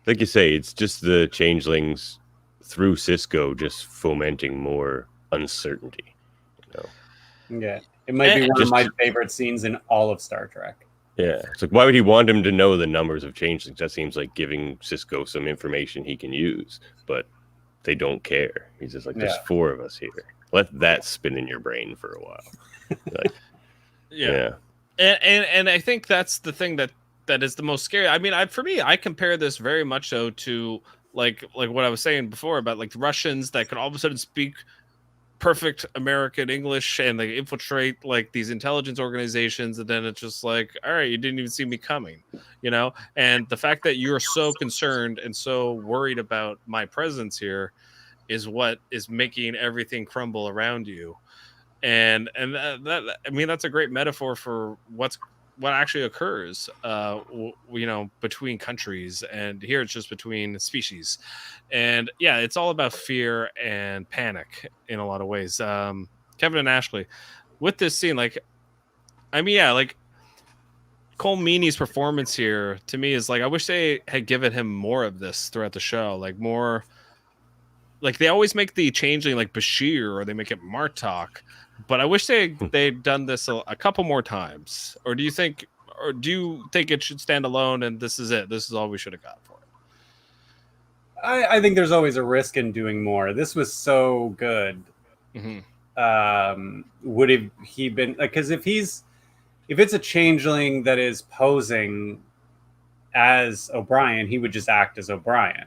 like you say, it's just the changelings through Cisco just fomenting more uncertainty. You know?
Yeah, it might be one of my favorite scenes in all of Star Trek.
Yeah, it's like, why would he want him to know the numbers of changelings? That seems like giving Cisco some information he can use, but they don't care. He's just like, there's 4 of us here. Let that spin in your brain for a while. Like, yeah.
And I think that's the thing that is the most scary. I mean, for me, I compare this very much so to like what I was saying before about like the Russians that could all of a sudden speak perfect American English and they infiltrate like these intelligence organizations, and then it's just like, all right, you didn't even see me coming, you know. And the fact that you're so concerned and so worried about my presence here is what is making everything crumble around you. And that I mean, that's a great metaphor for what actually occurs, you know, between countries. And here it's just between species. And yeah, it's all about fear and panic in a lot of ways. Kevin and Ashley, with this scene, like, I mean, yeah, like Cole Meany's performance here to me is like, I wish they had given him more of this throughout the show, like more. Like they always make the changeling like Bashir or they make it Martok, but I wish they'd done this a couple more times. Or do you think it should stand alone and this is it? This is all we should have got for it.
I think there's always a risk in doing more. This was so good.
Mm-hmm.
Would he been like, because if it's a changeling that is posing as O'Brien, he would just act as O'Brien.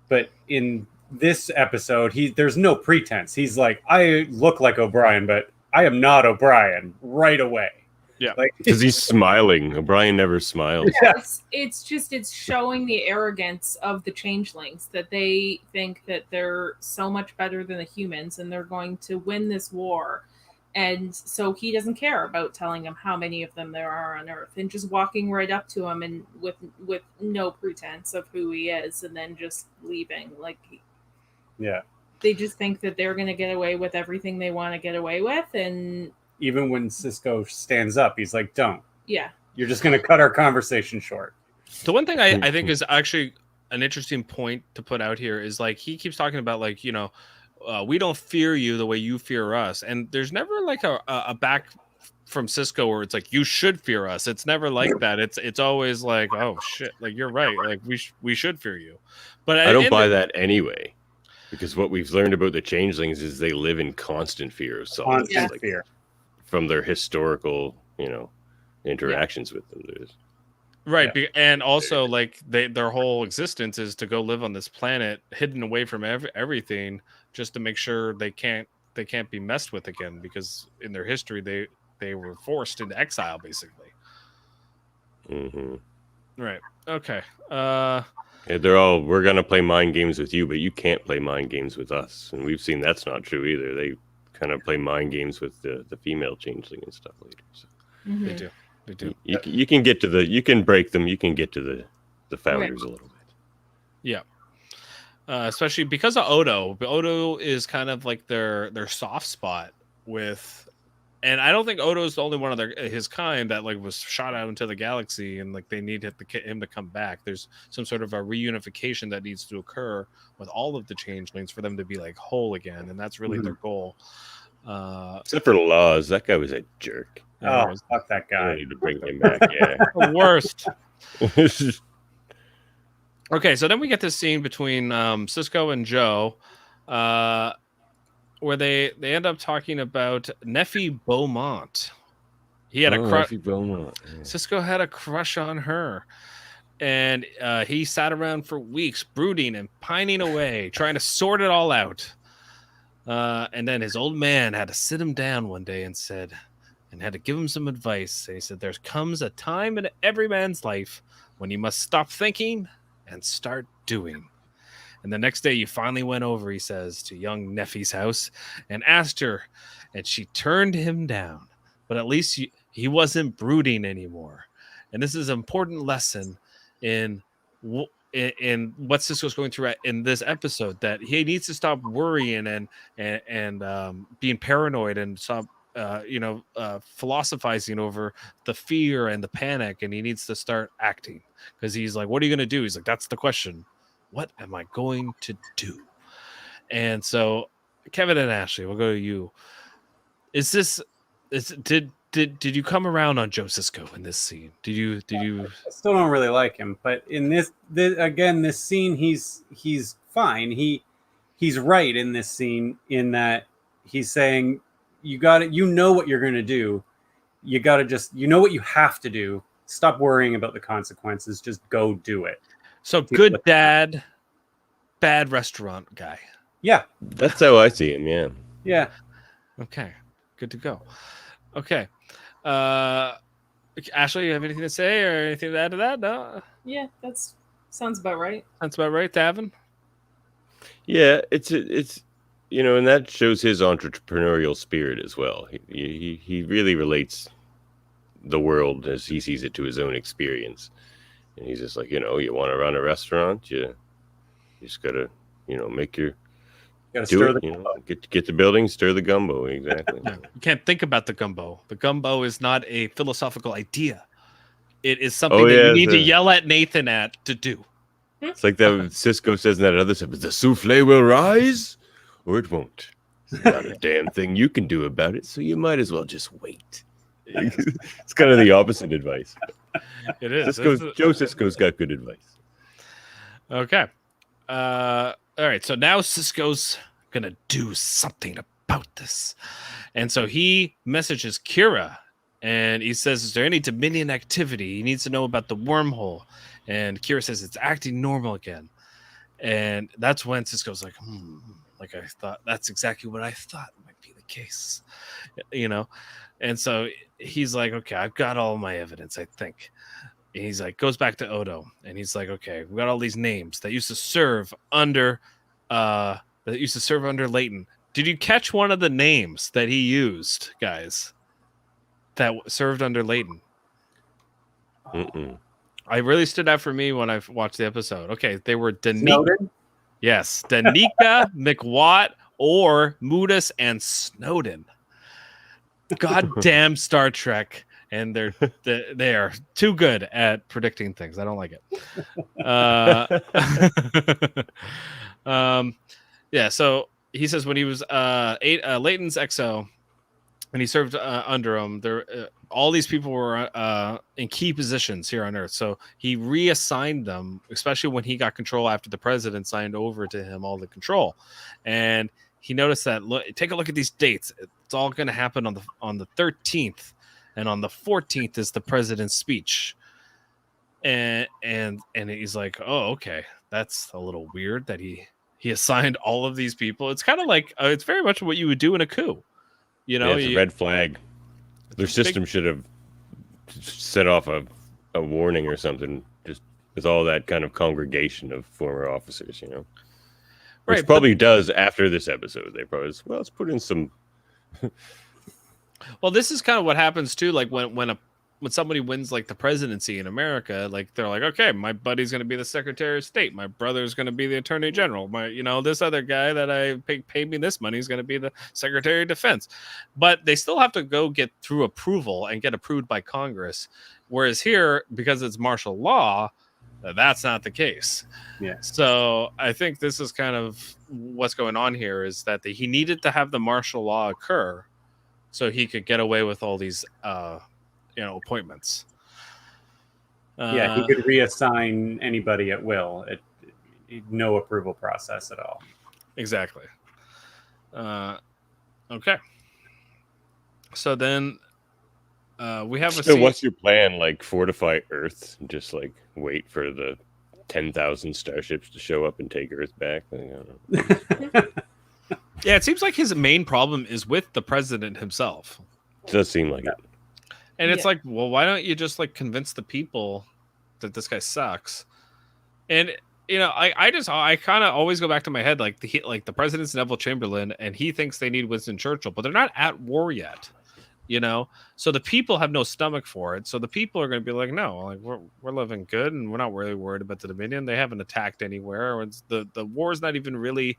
But in this episode, there's no pretense. He's like, I look like O'Brien, but I am not O'Brien right away.
Yeah,
like
because he's smiling. O'Brien never smiles.
Yeah, it's showing the arrogance of the changelings, that they think that they're so much better than the humans and they're going to win this war. And so he doesn't care about telling them how many of them there are on Earth, and just walking right up to him and with no pretense of who he is, and then just leaving. Like,
yeah,
they just think that they're going to get away with everything they want to get away with. And
even when Cisco stands up, he's like, "Don't.
Yeah,
you're just going to cut our conversation short."
The one thing I think is actually an interesting point to put out here is like he keeps talking about like, you know, we don't fear you the way you fear us, and there's never like a back from Cisco where it's like you should fear us. It's never like that. It's always like, oh shit, like you're right, like we should fear you. But
I don't buy that anyway, because what we've learned about the changelings is they live in constant fear of something,
constant fear
from their historical, you know, interactions with them.
Right, and also like their whole existence is to go live on this planet, hidden away from everything, just to make sure they can't be messed with again, because in their history they were forced into exile, basically.
Mm-hmm.
Right. Okay.
Yeah, they're all, we're gonna play mind games with you, but you can't play mind games with us, and we've seen that's not true either. They kind of play mind games with the female changeling and stuff later. So.
Mm-hmm.
They do.
You can get to you can break them. You can get to the founders a little bit.
Yeah. Especially because of Odo. Odo is kind of like their soft spot with, and I don't think Odo is the only one of his kind that like was shot out into the galaxy and like they need him to come back. There's some sort of a reunification that needs to occur with all of the changelings for them to be like whole again, and that's really their goal.
Except for Laws, that guy was a jerk.
Oh, fuck that guy.
I need to bring him back. Yeah,
the worst. Okay, so then we get this scene between Cisco and Joe, where they end up talking about Neffy Beaumont. He had a crush. Cisco had a crush on her, and he sat around for weeks, brooding and pining away, trying to sort it all out. And then his old man had to sit him down one day and had to give him some advice. And he said, "There comes a time in every man's life when you must stop thinking and start doing." And the next day you finally went over, he says, to young Neffy's house and asked her, and she turned him down. But at least he wasn't brooding anymore. And this is an important lesson in what Cisco's going through in this episode, that he needs to stop worrying and being paranoid and stop philosophizing over the fear and the panic, and he needs to start acting, because he's like, what are you going to do? He's like, that's the question. What am I going to do? And so, Kevin and Ashley, we'll go to you. Did you come around on Joe Cisco in this scene? Did you?
I still don't really like him, but in this scene, he's fine. He's right in this scene, in that he's saying, you got it. You know what you're going to do. You got to just, what you have to do. Stop worrying about the consequences. Just go do it.
So good dad, bad restaurant guy.
Yeah.
That's how I see him, yeah.
Yeah.
Okay. Good to go. Okay. Ashley, you have anything to say or anything to add to that? No?
Yeah, sounds about right.
That's about right, Davan?
Yeah, it's and that shows his entrepreneurial spirit as well. He really relates the world as he sees it to his own experience. And he's just like, you want to run a restaurant, you just gotta, make your
Stir the
get the building, stir the gumbo. Exactly.
Yeah, you can't think about the gumbo. The gumbo is not a philosophical idea. It is something that you need to yell at Nathan to do.
It's like that Cisco says in that other episode: the souffle will rise, or it won't. There's not a damn thing you can do about it, so you might as well just wait. It's kind of the opposite advice.
It is.
Joe Cisco's got good advice.
Okay. All right. So now Cisco's gonna do something about this, and so he messages Kira, and he says, "Is there any Dominion activity? He needs to know about the wormhole." And Kira says it's acting normal again, and that's when Cisco's like, like I thought. That's exactly what I thought might be the case, And so he's like, okay, I've got all my evidence, I think. And he's like, goes back to Odo, and he's like, okay, we got all these names that used to serve under Leighton. Did you catch one of the names that he used, guys, that served under Leighton? I really stood out for me when I watched the episode. Okay, they were Danica. Yes, Danica, McWatt, or Mudis and Snowden. Goddamn Star Trek, and they are too good at predicting things. I don't like it. Yeah. So he says when he was Leighton's XO, and he served under him, all these people were in key positions here on Earth. So he reassigned them, especially when he got control after the president signed over to him all the control, and he noticed that. Take a look at these dates. It's all going to happen on the 13th, and on the 14th is the president's speech. And he's like, oh, okay, that's a little weird that he assigned all of these people. It's kind of like it's very much what you would do in a coup.
It's a red flag. Their system should have set off a warning or something, just with all that kind of congregation of former officers, Which
right,
probably does after this episode. They probably let's put in some.
Well, this is kind of what happens too. Like when somebody wins like the presidency in America, like they're like, okay, my buddy's going to be the Secretary of State, my brother's going to be the Attorney General, this other guy that I paid me this money is going to be the Secretary of Defense. But they still have to go get through approval and get approved by Congress. Whereas here, because it's martial law, that's not the case.
Yeah.
So I think this is kind of what's going on here, is that he needed to have the martial law occur so he could get away with all these appointments.
Yeah, he could reassign anybody at will. No approval process at all.
Exactly. Okay. So then we have a
So
scene.
what's your plan? Like fortify Earth and just like wait for the 10,000 starships to show up and take Earth back? I don't know.
Yeah, it seems like his main problem is with the president himself.
It does seem like it.
And it's
Yeah.
like, well, why don't you just like convince the people that this guy sucks? And I kind of always go back to my head like the president's Neville Chamberlain, and he thinks they need Winston Churchill, but they're not at war yet, So the people have no stomach for it. So the people are going to be like, no, like we're living good, and we're not really worried about the Dominion. They haven't attacked anywhere. The war is not even really,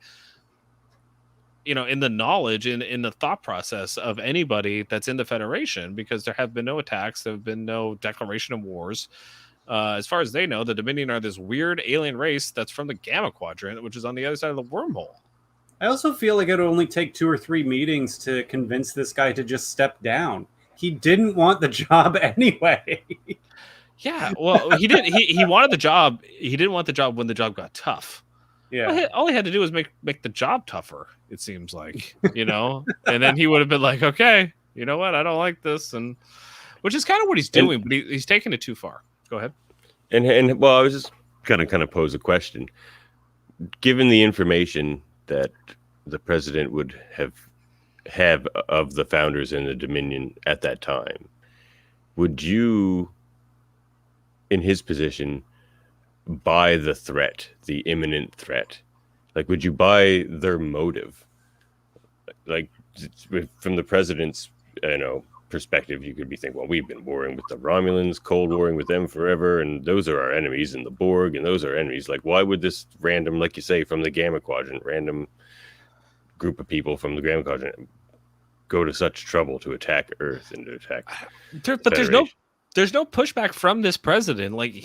in the knowledge, in the thought process of anybody that's in the Federation, because there have been no attacks, there have been no declaration of wars. As far as they know, the Dominion are this weird alien race that's from the Gamma Quadrant, which is on the other side of the wormhole.
I also feel like it would only take 2 or 3 meetings to convince this guy to just step down. He didn't want the job anyway.
Yeah, well, he did. He wanted the job. He didn't want the job when the job got tough.
Yeah.
All he had to do was make the job tougher. It seems like, and then he would have been like, okay, you know what? I don't like this, and which is kind of what he's doing, but he's taking it too far. Go ahead.
And well, I was just gonna kind of pose a question. Given the information that the president would have of the founders in the Dominion at that time, would you, in his position, buy the threat, the imminent threat? Like, would you buy their motive? Like, from the president's, perspective, you could be thinking, well, we've been warring with the Romulans, cold warring with them forever, and those are our enemies, and the Borg, and those are enemies. Like, why would this random, like you say, from the Gamma Quadrant, random group of people from the Gamma Quadrant go to such trouble to attack Earth and to attack?
But there's no pushback from this president. Like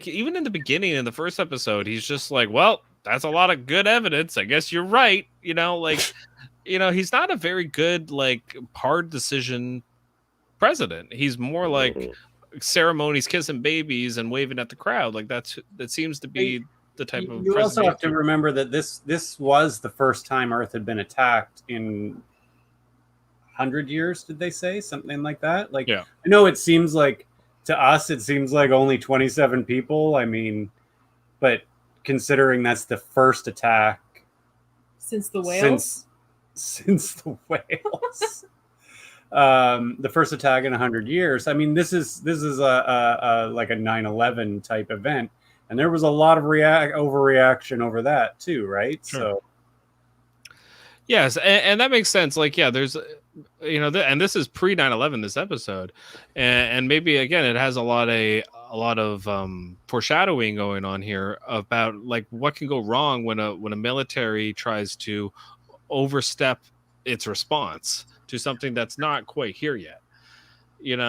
even in the beginning, in the first episode, he's just like, well, that's a lot of good evidence. I guess you're right. He's not a very good, like, hard decision president. He's more like ceremonies, kissing babies, and waving at the crowd. Like that seems to be the type of.
You also have to remember that this was the first time Earth had been attacked in 100 years. Did they say something like that? Like,
yeah.
I know it seems like to us, it seems like only 27 people. I mean, but considering that's the first attack
since the whales.
Since the whales. The first attack in 100 years. I mean, this is a like a 9/11 type event, and there was a lot of overreaction over that too, right?
Sure.
So
yes, and that makes sense. Like, yeah, there's and this is pre 9/11, this episode, and maybe again it has a lot of foreshadowing going on here about like what can go wrong when a military tries to overstep its response to something that's not quite here yet. You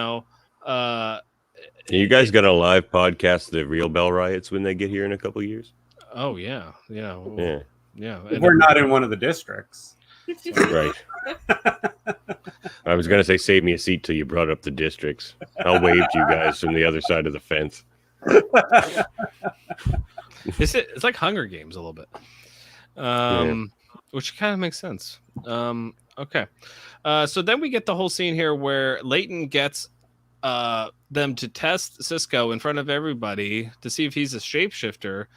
guys
got a live podcast, the real Bell riots, when they get here in a couple of years?
Oh yeah.
We're not in one of the districts.
Right. I was gonna say save me a seat till you brought up the districts. I'll wave to you guys from the other side of the fence.
It's like Hunger Games a little bit. Which kind of makes sense. Okay. So then we get the whole scene here where Leighton gets them to test Cisco in front of everybody to see if he's a shapeshifter.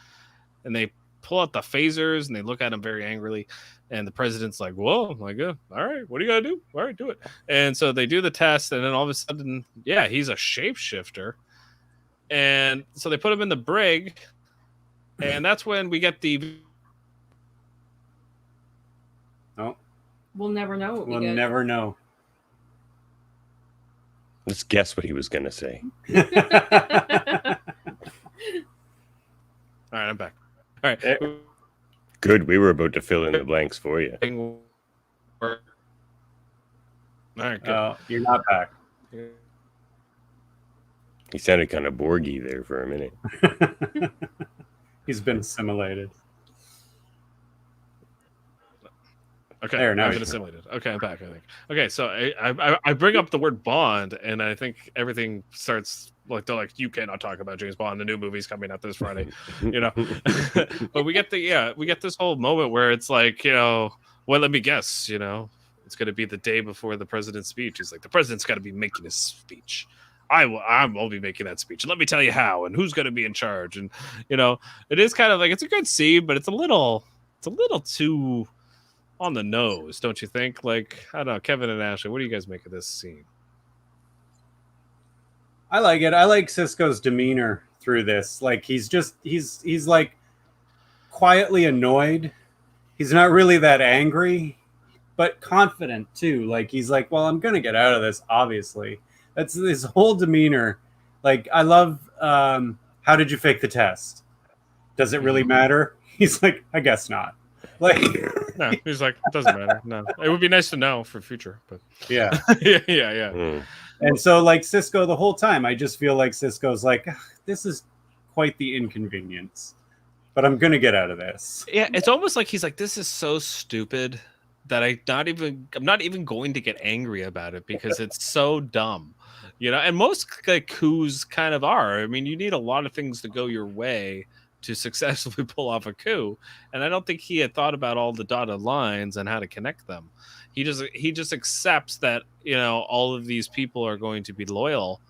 And they pull out the phasers and they look at him very angrily. And the president's like, whoa, my God. All right, what do you got to do? All right, do it. And so they do the test. And then all of a sudden, yeah, he's a shapeshifter. And so they put him in the brig. And that's when we get the...
No.
We'll never know what we
We'll
get.
never know.
Let's guess what he was gonna say.
All right, I'm back. All right.
Good. We were about to fill in the blanks for you.
All right, good.
You're not back.
He sounded kind of Borgy there for a minute.
He's been assimilated.
Okay,
There, now
I've been
he's
assimilated. Okay, I'm back, I think. Okay, so I bring up the word bond, and I think everything starts Like they're like, you cannot talk about James Bond. The new movie's coming out this Friday, you know. But we get this whole moment where it's like, well, let me guess, it's going to be the day before the president's speech. He's like, the president's got to be making his speech. I will be making that speech. And let me tell you how and who's going to be in charge. And it is kind of like, it's a good scene, but it's a little too on the nose, don't you think? Like, I don't know, Kevin and Ashley, what do you guys make of this scene?
I like it. I like Cisco's demeanor through this. Like he's like quietly annoyed. He's not really that angry, but confident too. Like he's like, well, I'm gonna get out of this, obviously. That's his whole demeanor. Like I love how did you fake the test? Does it really matter? He's like, I guess not. Like
no, he's like, it doesn't matter. No. It would be nice to know for future, but
yeah.
yeah.
And so, like Cisco, the whole time, I just feel like Cisco's like, this is quite the inconvenience, but I'm gonna get out of this.
Yeah, it's almost like he's like, this is so stupid that I'm not even going to get angry about it because it's so dumb, And most like coups kind of are. I mean, you need a lot of things to go your way to successfully pull off a coup, and I don't think he had thought about all the dotted lines and how to connect them. He just accepts that all of these people are going to be loyal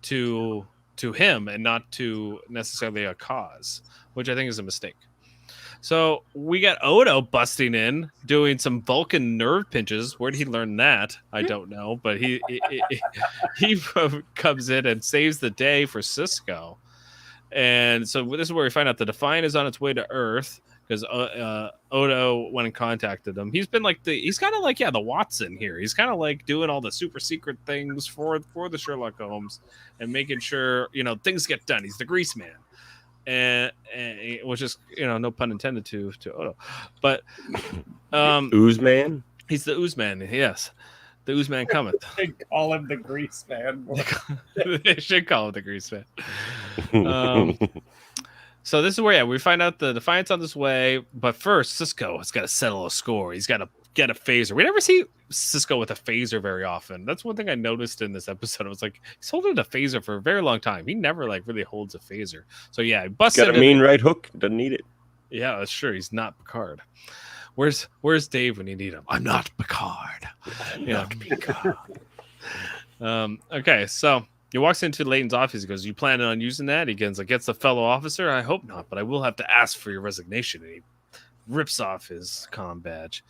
to him and not to necessarily a cause, which I think is a mistake. So we got Odo busting in, doing some Vulcan nerve pinches. Where did he learn that? I don't know, but he comes in and saves the day for Cisco. And so this is where we find out the Defiant is on its way to Earth. Because Odo went and contacted him. He's been like he's kind of like the Watson here. He's kind of like doing all the super secret things for the Sherlock Holmes and making sure things get done. He's the grease man, and which is no pun intended to Odo, but
ooze man.
He's the ooze man. Yes, the ooze man cometh.
They call him the grease man.
They should call him the grease man. So this is where we find out the Defiant's on this way, but first Cisco has got to settle a score. He's got to get a phaser. We never see Cisco with a phaser very often. That's one thing I noticed in this episode. I was like, he's holding a phaser for a very long time. He never really holds a phaser. So he busts
got a mean right hook. Doesn't need it.
Yeah, that's true. He's not Picard. Where's Dave when you need him? I'm not Picard. Not Picard. Okay, so he walks into Leighton's office. He goes, you planning on using that? He gets the fellow officer. I hope not, but I will have to ask for your resignation. And he rips off his comm badge.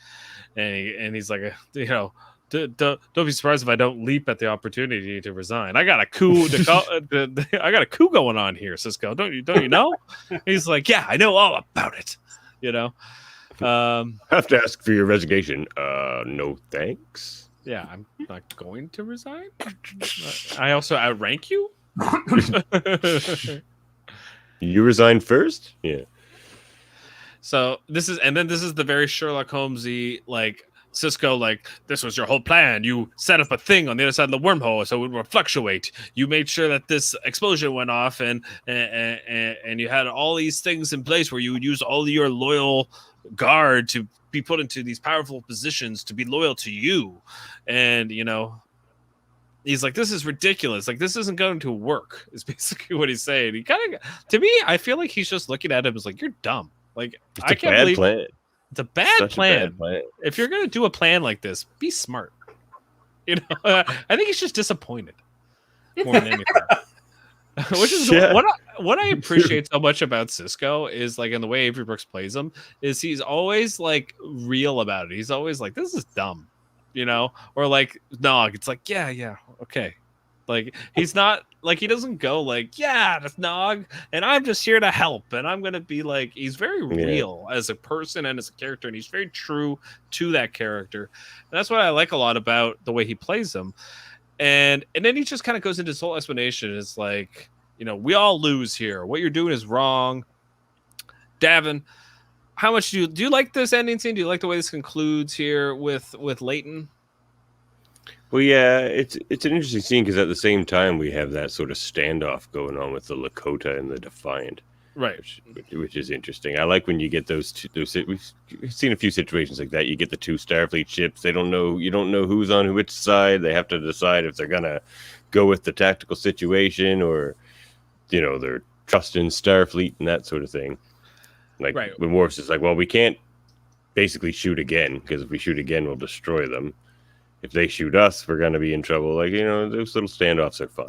And he's like, don't be surprised if I don't leap at the opportunity to resign. I got a coup I got a coup going on here, Cisco. Don't you know? He's like, yeah, I know all about it.
I have to ask for your resignation. No thanks.
Yeah, I'm not going to resign. I also outrank you.
You resign first? Yeah.
So this is the very Sherlock Holmesy, like Cisco, like, this was your whole plan. You set up a thing on the other side of the wormhole so it would fluctuate. You made sure that this explosion went off, and you had all these things in place where you would use all your loyal guard to be put into these powerful positions to be loyal to you. And he's like, this is ridiculous. Like, this isn't going to work, is basically what he's saying. He kind of, to me, I feel like he's just looking at him as like, you're dumb. Like, I can't believe
plan.
It's a bad plan.
A bad plan.
If you're going to do a plan like this, be smart. I think he's just disappointed more than anything. Which is what I appreciate so much about Cisco is, like, in the way Avery Brooks plays him, is he's always like real about it. He's always like, this is dumb, or like, Nog. It's like, yeah, okay. Like, he's not like, he doesn't go like, yeah, that's Nog, and I'm just here to help, and I'm gonna be like, he's very real as a person and as a character, and he's very true to that character, and that's what I like a lot about the way he plays him. And then he just kind of goes into his whole explanation. It's like, we all lose here. What you're doing is wrong. Davan, how much do you like this ending scene? Do you like the way this concludes here with Leighton?
Well, yeah, it's an interesting scene because at the same time we have that sort of standoff going on with the Lakota and the Defiant.
Right.
which is interesting. I like when you get those two. We've seen a few situations like that. You get the two Starfleet ships. You don't know who's on which side. They have to decide if they're gonna go with the tactical situation or, they're trusting Starfleet and that sort of thing. Like when Worf's is like, well, we can't basically shoot again because if we shoot again, we'll destroy them. If they shoot us, we're gonna be in trouble. Like, those little standoffs are fun.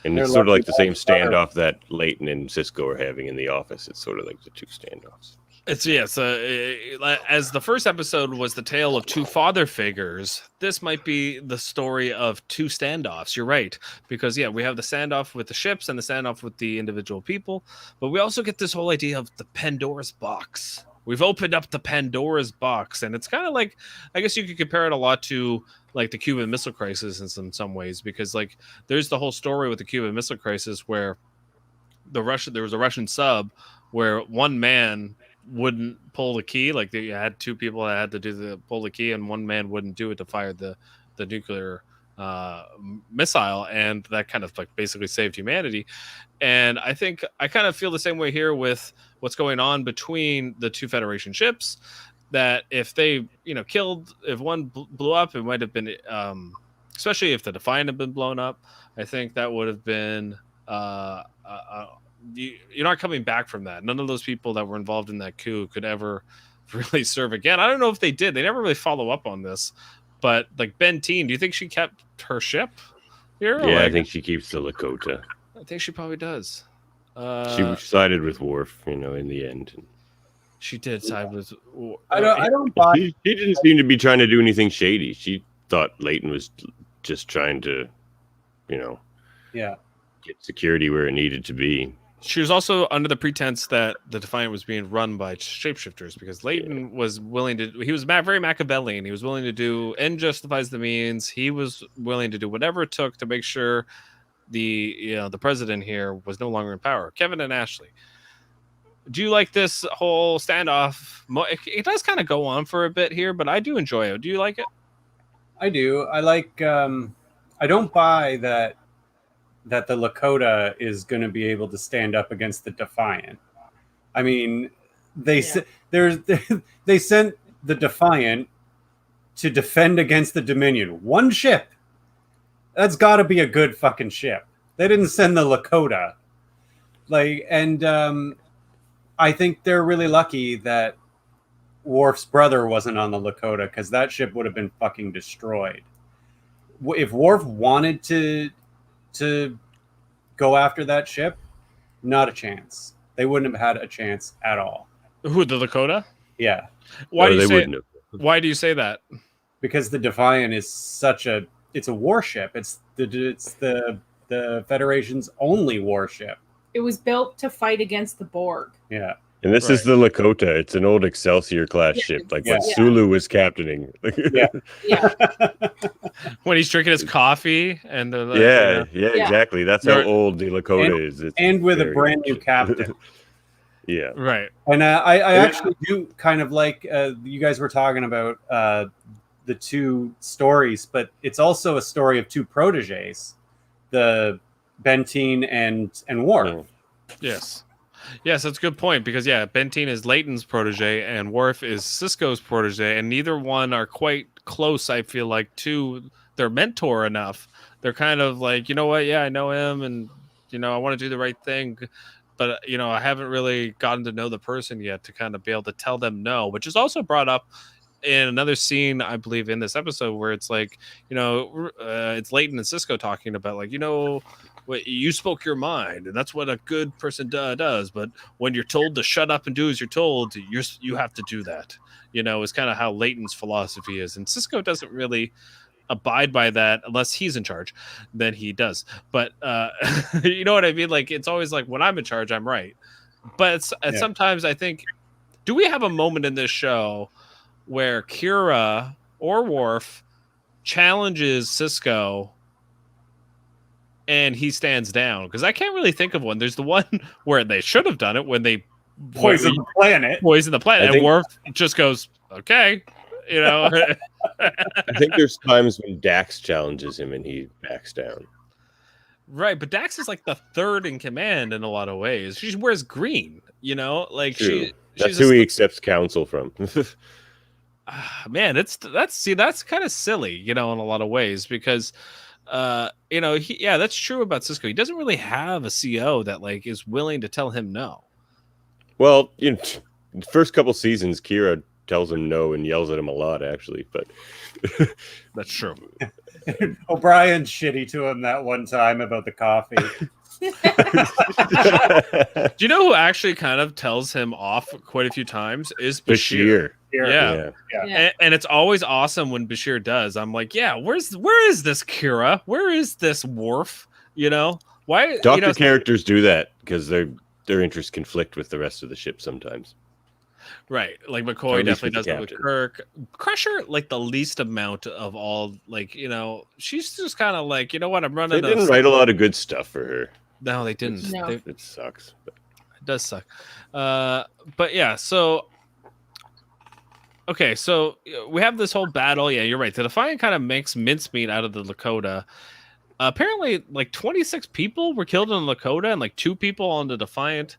And it's sort of like the same standoff that Leighton and Cisco are having in the office. It's sort of like the two standoffs.
As the first episode was the tale of two father figures, this might be the story of two standoffs. You're right. Because, we have the standoff with the ships and the standoff with the individual people. But we also get this whole idea of the Pandora's box. We've opened up the Pandora's box. And it's kind of like, I guess you could compare it a lot to like the Cuban Missile Crisis in some ways, because like there's the whole story with the Cuban Missile Crisis where there was a Russian sub where one man wouldn't pull the key. Like they had two people that had to pull the key, and one man wouldn't do it to fire the nuclear missile, and that kind of like basically saved humanity. And I think I kind of feel the same way here with what's going on between the two Federation ships. That if they, if one blew up, it might have been, especially if the Defiant had been blown up. I think that would have been, you're not coming back from that. None of those people that were involved in that coup could ever really serve again. I don't know if they did. They never really follow up on this. But like Bentine, do you think she kept her ship here?
Yeah, I think she keeps the Lakota.
I think she probably does.
She sided with Worf, in the end.
She did side with.
I don't buy.
She didn't seem to be trying to do anything shady. She thought Leighton was just trying to, get security where it needed to be.
She was also under the pretense that the Defiant was being run by shapeshifters because Leighton was willing to. He was very Machiavellian. He was willing to do end justifies the means. He was willing to do whatever it took to make sure the president here was no longer in power. Kevin and Ashley. Do you like this whole standoff? It does kind of go on for a bit here, but I do enjoy it. Do you like it?
I do. I like. I don't buy that the Lakota is going to be able to stand up against the Defiant. I mean, they sent the Defiant to defend against the Dominion. One ship. That's got to be a good fucking ship. They didn't send the Lakota. I think they're really lucky that Worf's brother wasn't on the Lakota because that ship would have been fucking destroyed. If Worf wanted to go after that ship, not a chance. They wouldn't have had a chance at all.
Who, the Lakota?
Yeah.
Why do you say that?
Because the Defiant is it's a warship. It's the Federation's only warship.
It was built to fight against the Borg.
Yeah.
And this is the Lakota. It's an old Excelsior class ship, like what Sulu was captaining.
Yeah.
When he's drinking his coffee and
exactly. That's how old the Lakota is.
And with a brand new captain.
Yeah.
Right.
And I actually do kind of like you guys were talking about the two stories, but it's also a story of two proteges, the Bentine and Worf.
Yes, that's a good point because Bentine is Leighton's protege and Worf is Cisco's protege, and neither one are quite close. I feel like to their mentor enough. They're kind of like, you know what? Yeah, I know him, and I want to do the right thing, but I haven't really gotten to know the person yet to kind of be able to tell them no, which is also brought up in another scene, I believe, in this episode where it's like, it's Leighton and Cisco talking about like, you spoke your mind, and that's what a good person does. But when you're told to shut up and do as you're told, you have to do that. Is kind of how Leighton's philosophy is, and Cisco doesn't really abide by that unless he's in charge. Then he does. But you know what I mean? Like it's always like when I'm in charge, I'm right. But sometimes I think, do we have a moment in this show where Kira or Worf challenges Cisco and he stands down? Because I can't really think of one. There's the one where they should have done it when they
poison the planet.
And Worf just goes, okay,
I think there's times when Dax challenges him and he backs down.
Right, but Dax is like the third in command in a lot of ways. She wears green, you know, like
True.
she's
That's who he accepts counsel from.
man, that's kind of silly, you know, in a lot of ways because you know, that's true about Cisco. He doesn't really have a CO that like is willing to tell him no.
Well, the first couple seasons, Kira tells him no and yells at him a lot, actually. But
That's true.
O'Brien's shitty to him that one time about the coffee.
Do you know who actually kind of tells him off quite a few times? Is Bashir. Yeah. And it's always awesome when Bashir does. I'm like, yeah, where is this Kira? Where is this Worf? You know, why?
Doctor characters do that because their interests conflict with the rest of the ship sometimes.
Right, like McCoy definitely does that with Kirk. Crusher, like the least amount of all, like, you know, she's just kind of like, you know what, I'm running.
They didn't write a lot of good stuff for her.
No, they didn't.
No.
It sucks. But.
It does suck. But yeah, so okay, so we have this whole battle. Yeah, you're right. The Defiant kind of makes mincemeat out of the Lakota. Apparently, like 26 people were killed on the Lakota and like 2 people on the Defiant.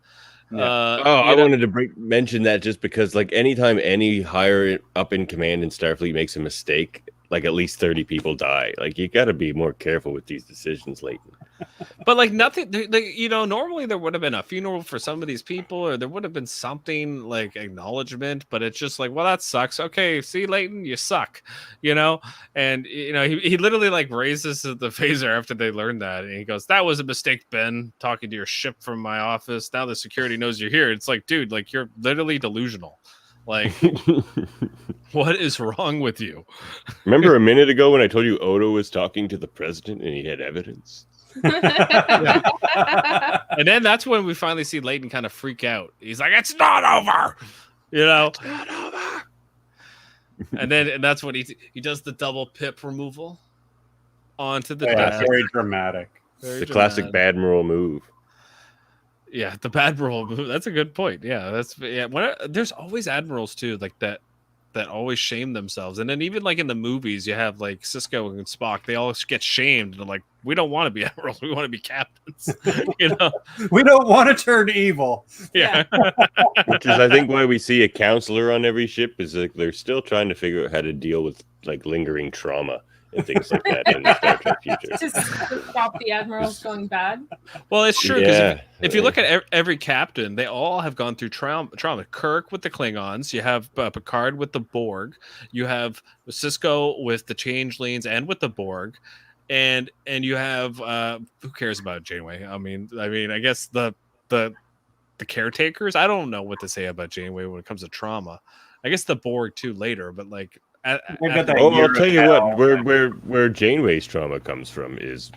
Yeah. I wanted to mention that just because, like, anytime any higher up in command in Starfleet makes a mistake, like at least 30 people die. Like, you got to be more careful with these decisions, Leighton.
But like nothing, you know, normally there would have been a funeral for some of these people, or there would have been something like acknowledgement. But it's just like, well, that sucks. Okay, see, Leighton, you suck, you know. And you know, he literally like raises the phaser after they learned that, and he goes, "That was a mistake, Ben. Talking to your ship from my office. Now the security knows you're here." It's like, dude, like you're literally delusional. Like, what is wrong with you?
Remember a minute ago when I told you Odo was talking to the president and he had evidence?
Yeah. And then that's when we finally see Leighton kind of freak out. He's like, "It's not over," you know. It's not over. And that's when he does the double pip removal onto the desk.
Very dramatic.
The classic Admiral move.
Yeah, the Admiral move. That's a good point. Yeah, there's always admirals too, like that always shame themselves. And then even like in the movies, you have like Cisco and Spock. They all get shamed. They're like, "We don't want to be admirals. We want to be captains." You know,
we don't want to turn evil.
Yeah.
Which is, I think, why we see a counselor on every ship is like they're still trying to figure out how to deal with like lingering trauma and things like that in the Star Trek future.
Just to stop the admirals going bad.
Well, it's true because if you look at every captain, they all have gone through trauma. Kirk with the Klingons, you have Picard with the Borg, you have Cisco with the Changelings and with the Borg, and you have who cares about Janeway? I mean, I guess the caretakers. I don't know what to say about Janeway when it comes to trauma. I guess the Borg too later, but like.
I'll tell you what. Where Janeway's trauma comes from is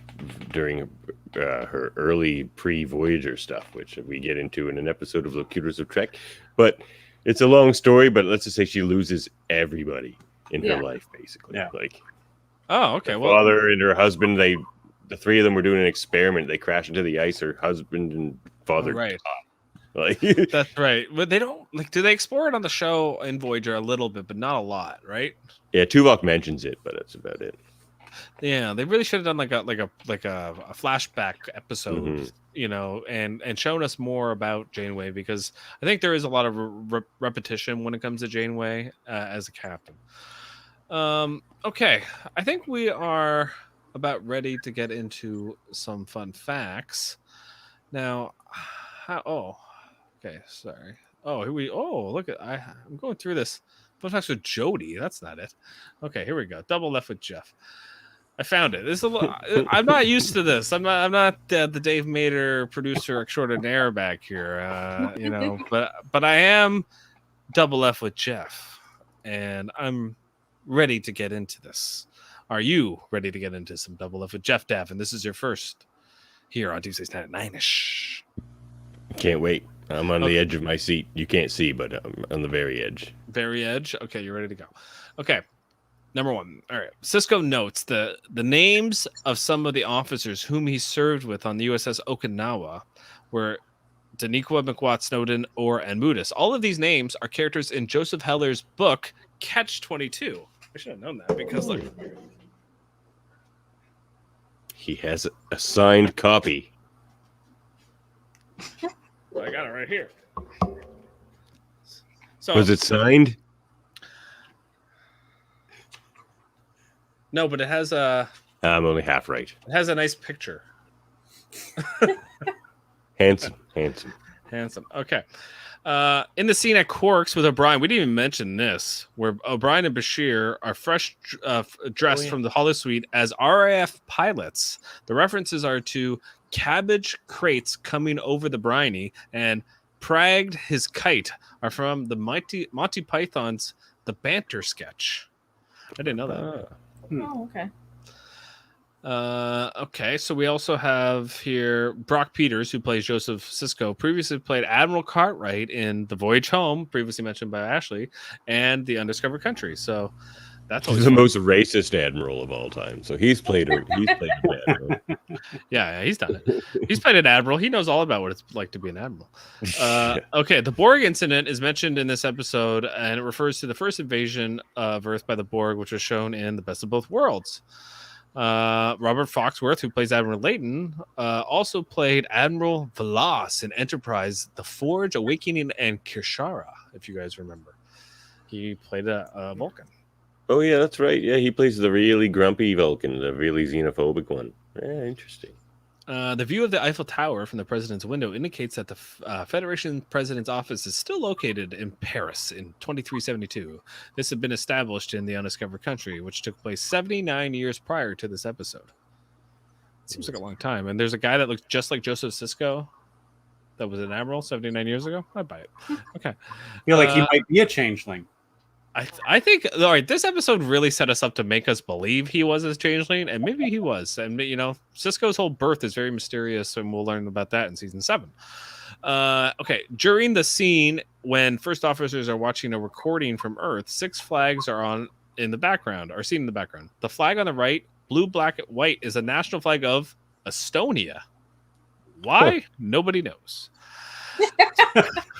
during her early pre-Voyager stuff, which we get into in an episode of Locutors of Trek. But it's a long story. But let's just say she loses everybody in her life, basically. Yeah. Like,
oh, okay.
Her father and her husband. The 3 of them were doing an experiment. They crash into the ice. Her husband and father.
Right.
Died. Like,
that's right. But they don't like. Do they explore it on the show in Voyager a little bit, but not a lot, right?
Yeah, Tuvok mentions it, but that's about it.
Yeah, they really should have done like a flashback episode, you know, and shown us more about Janeway, because I think there is a lot of repetition when it comes to Janeway as a captain. Okay, I think we are about ready to get into some fun facts now. Okay, sorry. Look at I'm going through this. Fun facts with Jody. That's not it. Okay, here we go. Double left with Jeff. I found it. This is I'm not used to this. I'm not the Dave Mader producer extraordinaire back here. You know, but I am double F with Jeff, and I'm ready to get into this. Are you ready to get into some double F with Jeff Davin? This is your first here on Tuesdays Night at 9ish.
Can't wait. I'm on the edge of my seat. You can't see, but I'm on the very edge.
Very edge? Okay, you're ready to go. Okay, number 1. All right. Cisco notes the names of some of the officers whom he served with on the USS Okinawa were Daniqua, McWatt, Snowden, Orr, and Mudis. All of these names are characters in Joseph Heller's book, Catch-22. I should have known that because, look.
He has a signed copy.
I got it right here. So
Was it signed?
No, but it has
I'm only half right.
it has a nice picture.
Handsome.
Handsome. Okay. In the scene at Quarks with O'Brien, we didn't even mention this, where O'Brien and Bashir are fresh dressed from the holosuite as RAF pilots. The references are to cabbage crates coming over the briny, and Pragged his kite are from the Monty Python's The Banter sketch. I didn't know that.
Oh, okay.
Okay, so we also have here Brock Peters, who plays Joseph Sisko, previously played Admiral Cartwright in The Voyage Home, previously mentioned by Ashley, and The Undiscovered Country. So that's
He's the most racist admiral of all time. So he's played an admiral.
Yeah, he's done it. He's played an admiral. He knows all about what it's like to be an admiral. Okay, the Borg incident is mentioned in this episode, and it refers to the first invasion of Earth by the Borg, which was shown in The Best of Both Worlds. Robert Foxworth, who plays Admiral Leighton, also played Admiral Velas in Enterprise, The Forge, Awakening, and Kirshara, if you guys remember. He played a Vulcan.
Oh, yeah, that's right. Yeah, he plays the really grumpy Vulcan, the really xenophobic one. Yeah, interesting.
The view of the Eiffel Tower from the president's window indicates that the Federation president's office is still located in Paris in 2372. This had been established in the Undiscovered Country, which took place 79 years prior to this episode. Seems like a long time. And there's a guy that looks just like Joseph Sisko that was an admiral 79 years ago. I'd buy it. Okay.
I feel like he might be a changeling.
I think, all right, this episode really set us up to make us believe he was a changeling, and maybe he was. And, you know, Sisko's whole birth is very mysterious, and we'll learn about that in season 7. Okay, during the scene when first officers are watching a recording from Earth, 6 flags are seen in the background. The flag on the right, blue, black, and white, is a national flag of Estonia. Why? Nobody knows.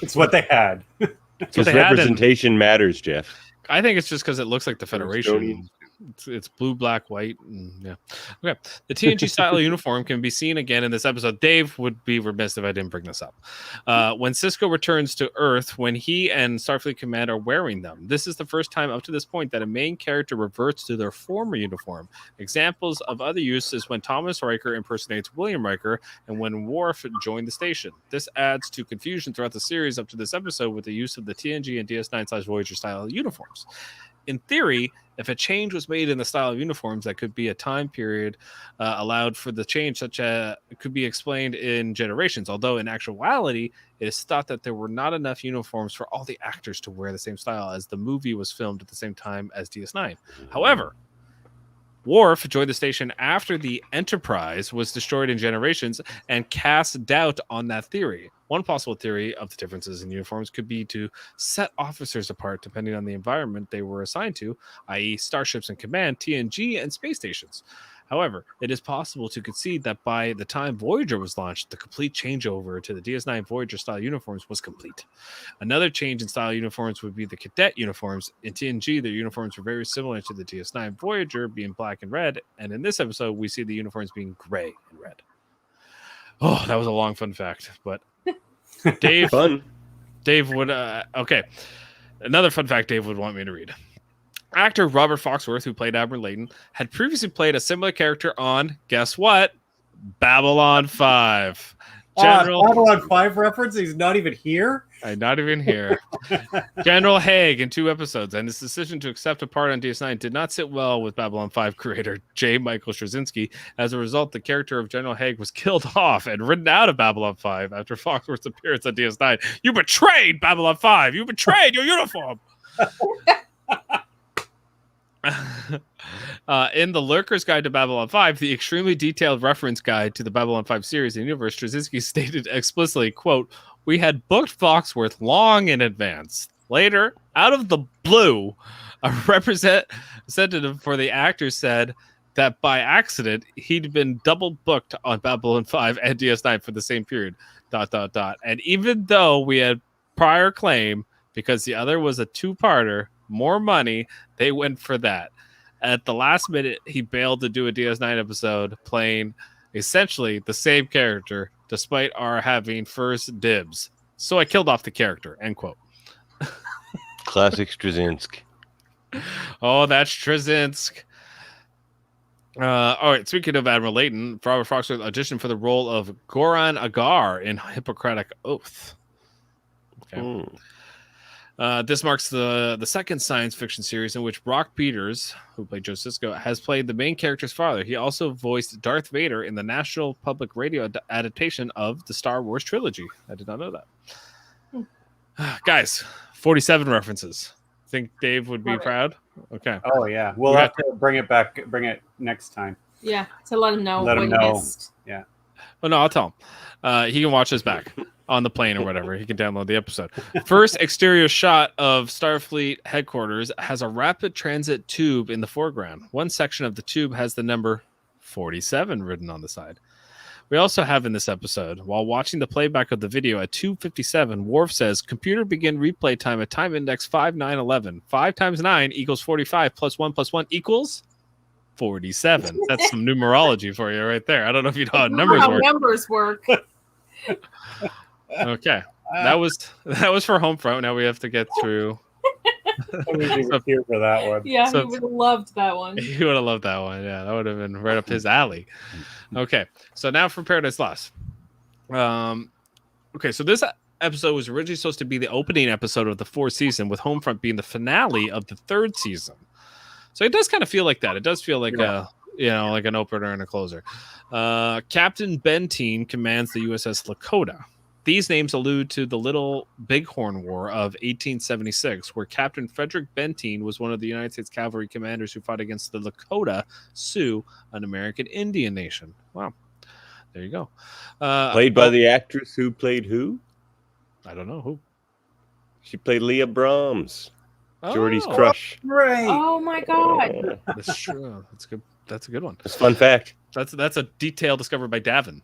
It's what they had.
Because representation matters, Jeff.
I think it's just because it looks like the Federation. It's blue, black, white. And yeah. Okay. The TNG style uniform can be seen again in this episode. Dave would be remiss if I didn't bring this up. When Sisko returns to Earth, when he and Starfleet Command are wearing them, this is the first time up to this point that a main character reverts to their former uniform. Examples of other use is when Thomas Riker impersonates William Riker and when Worf joined the station. This adds to confusion throughout the series up to this episode with the use of the TNG and DS9/Voyager style uniforms. In theory, if a change was made in the style of uniforms, that could be a time period allowed for the change, such as it could be explained in generations. Although in actuality, it is thought that there were not enough uniforms for all the actors to wear the same style, as the movie was filmed at the same time as DS9. However, Worf joined the station after the Enterprise was destroyed in Generations and cast doubt on that theory. One possible theory of the differences in uniforms could be to set officers apart depending on the environment they were assigned to, i.e. starships in command, TNG, and space stations. However, it is possible to concede that by the time Voyager was launched, the complete changeover to the DS9 Voyager style uniforms was complete. Another change in style uniforms would be the Cadet Uniforms. In TNG, their uniforms were very similar to the DS9 Voyager, being black and red, and in this episode, we see the uniforms being gray and red. Oh, that was a long fun fact, but Dave would okay. Another fun fact Dave would want me to read. Actor Robert Foxworth, who played Admiral Leighton, had previously played a similar character on, guess what? Babylon 5.
Babylon 5 reference? He's not even here?
Not even here. General Haig in 2 episodes, and his decision to accept a part on DS9 did not sit well with Babylon 5 creator J. Michael Straczynski. As a result, the character of General Haig was killed off and written out of Babylon 5 after Foxworth's appearance on DS9. You betrayed Babylon 5! You betrayed your uniform! In the Lurker's Guide to Babylon 5, the extremely detailed reference guide to the Babylon 5 series and universe, Straczynski stated explicitly, quote, "We had booked Foxworth long in advance. Later, out of the blue, a representative for the actor said that by accident, he'd been double booked on Babylon 5 and DS9 for the same period, ... And even though we had prior claim, because the other was a 2-parter, more money, they went for that. at the last minute, he bailed to do a DS9 episode playing essentially the same character, despite our having first dibs. So I killed off the character. End quote.
Classic Straczynski.
Oh, that's Straczynski. All right. Speaking of Admiral Leighton, Robert Foxworth auditioned for the role of Goran Agar in Hippocratic Oath. Okay. This marks the second science fiction series in which Brock Peters, who played Joe Cisco, has played the main character's father. He also voiced Darth Vader in the National Public Radio adaptation of the Star Wars trilogy. I did not know that. Guys, 47 references. Think Dave would be
Love it.
proud? Okay.
Oh yeah, we'll have to bring it next time.
Yeah, to let him know
Let
what
him
he
know.
missed.
Yeah.
Oh no, I'll tell him. He can watch this back on the plane or whatever. He can download the episode. First exterior shot of Starfleet headquarters has a rapid transit tube in the foreground. One section of the tube has the number 47 written on the side. We also have in this episode, while watching the playback of the video at 2:57, Worf says, "Computer begin replay time at time index 5911. 5 times 9 equals 45 plus 1 plus 1 equals 47." That's some numerology for you right there. I don't know if you know how numbers
How
work.
numbers work.
Okay. That was for Homefront. Now we have to get through.
I wish he was here for that one.
Yeah,
So
he would have loved that one.
He would have loved that one. Yeah, that would have been right up his alley. Okay, so now for Paradise Lost. Okay, so this episode was originally supposed to be the opening episode of the fourth season, with Homefront being the finale of the third season. So it does kind of feel like that. It does feel like like an opener and a closer. Captain Benteen commands the USS Lakota. These names allude to the Little Bighorn War of 1876, where Captain Frederick Benteen was one of the United States cavalry commanders who fought against the Lakota Sioux, an American Indian nation. Wow. There you go.
Played by the actress who played who?
I don't know who.
She played Leah Brahms, Geordie's crush.
Right.
Oh my god.
That's true. That's good. That's a good one.
That's a fun fact.
That's a detail discovered by Davan.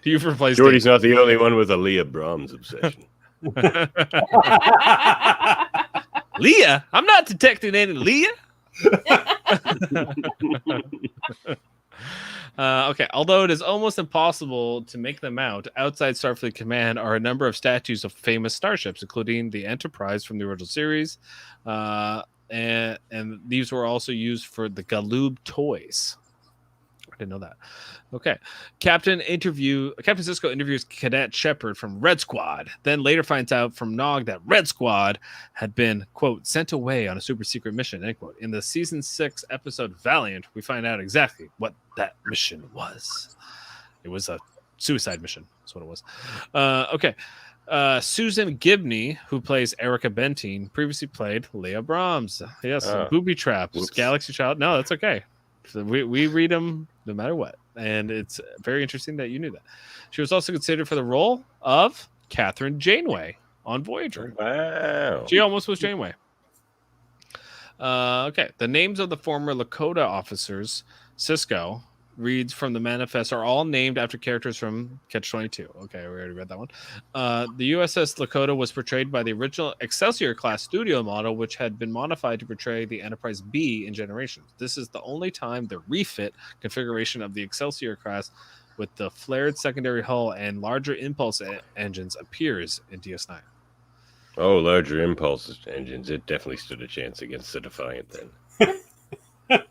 You've replaced
Geordie's not the only one with a Leah Brahms obsession.
Leah? I'm not detecting any Leah. Okay, although it is almost impossible to make them out, outside Starfleet Command are a number of statues of famous starships, including the Enterprise from the original series, and these were also used for the Galoob toys. I didn't know that. Okay. Captain Cisco interviews Cadet Shepard from Red Squad, then later finds out from Nog that Red Squad had been, quote, sent away on a super secret mission, end quote. In the season 6 episode Valiant, we find out exactly what that mission was. It was a suicide mission. That's what it was. Okay. Susan Gibney, who plays Erica Benteen, previously played Leah Brahms. Yes, Booby Traps,
whoops.
Galaxy Child. No, that's okay. So we read them no matter what. And it's very interesting that you knew that. She was also considered for the role of Catherine Janeway on Voyager.
Wow.
She almost was Janeway. Okay. The names of the former Lakota officers, Cisco, reads from the manifest, are all named after characters from Catch-22. Okay, we already read that one. The USS Lakota was portrayed by the original Excelsior class studio model, which had been modified to portray the Enterprise B in Generations. This is the only time the refit configuration of the Excelsior class with the flared secondary hull and larger impulse engines appears in DS9.
Oh, larger impulse engines. It definitely stood a chance against the Defiant then.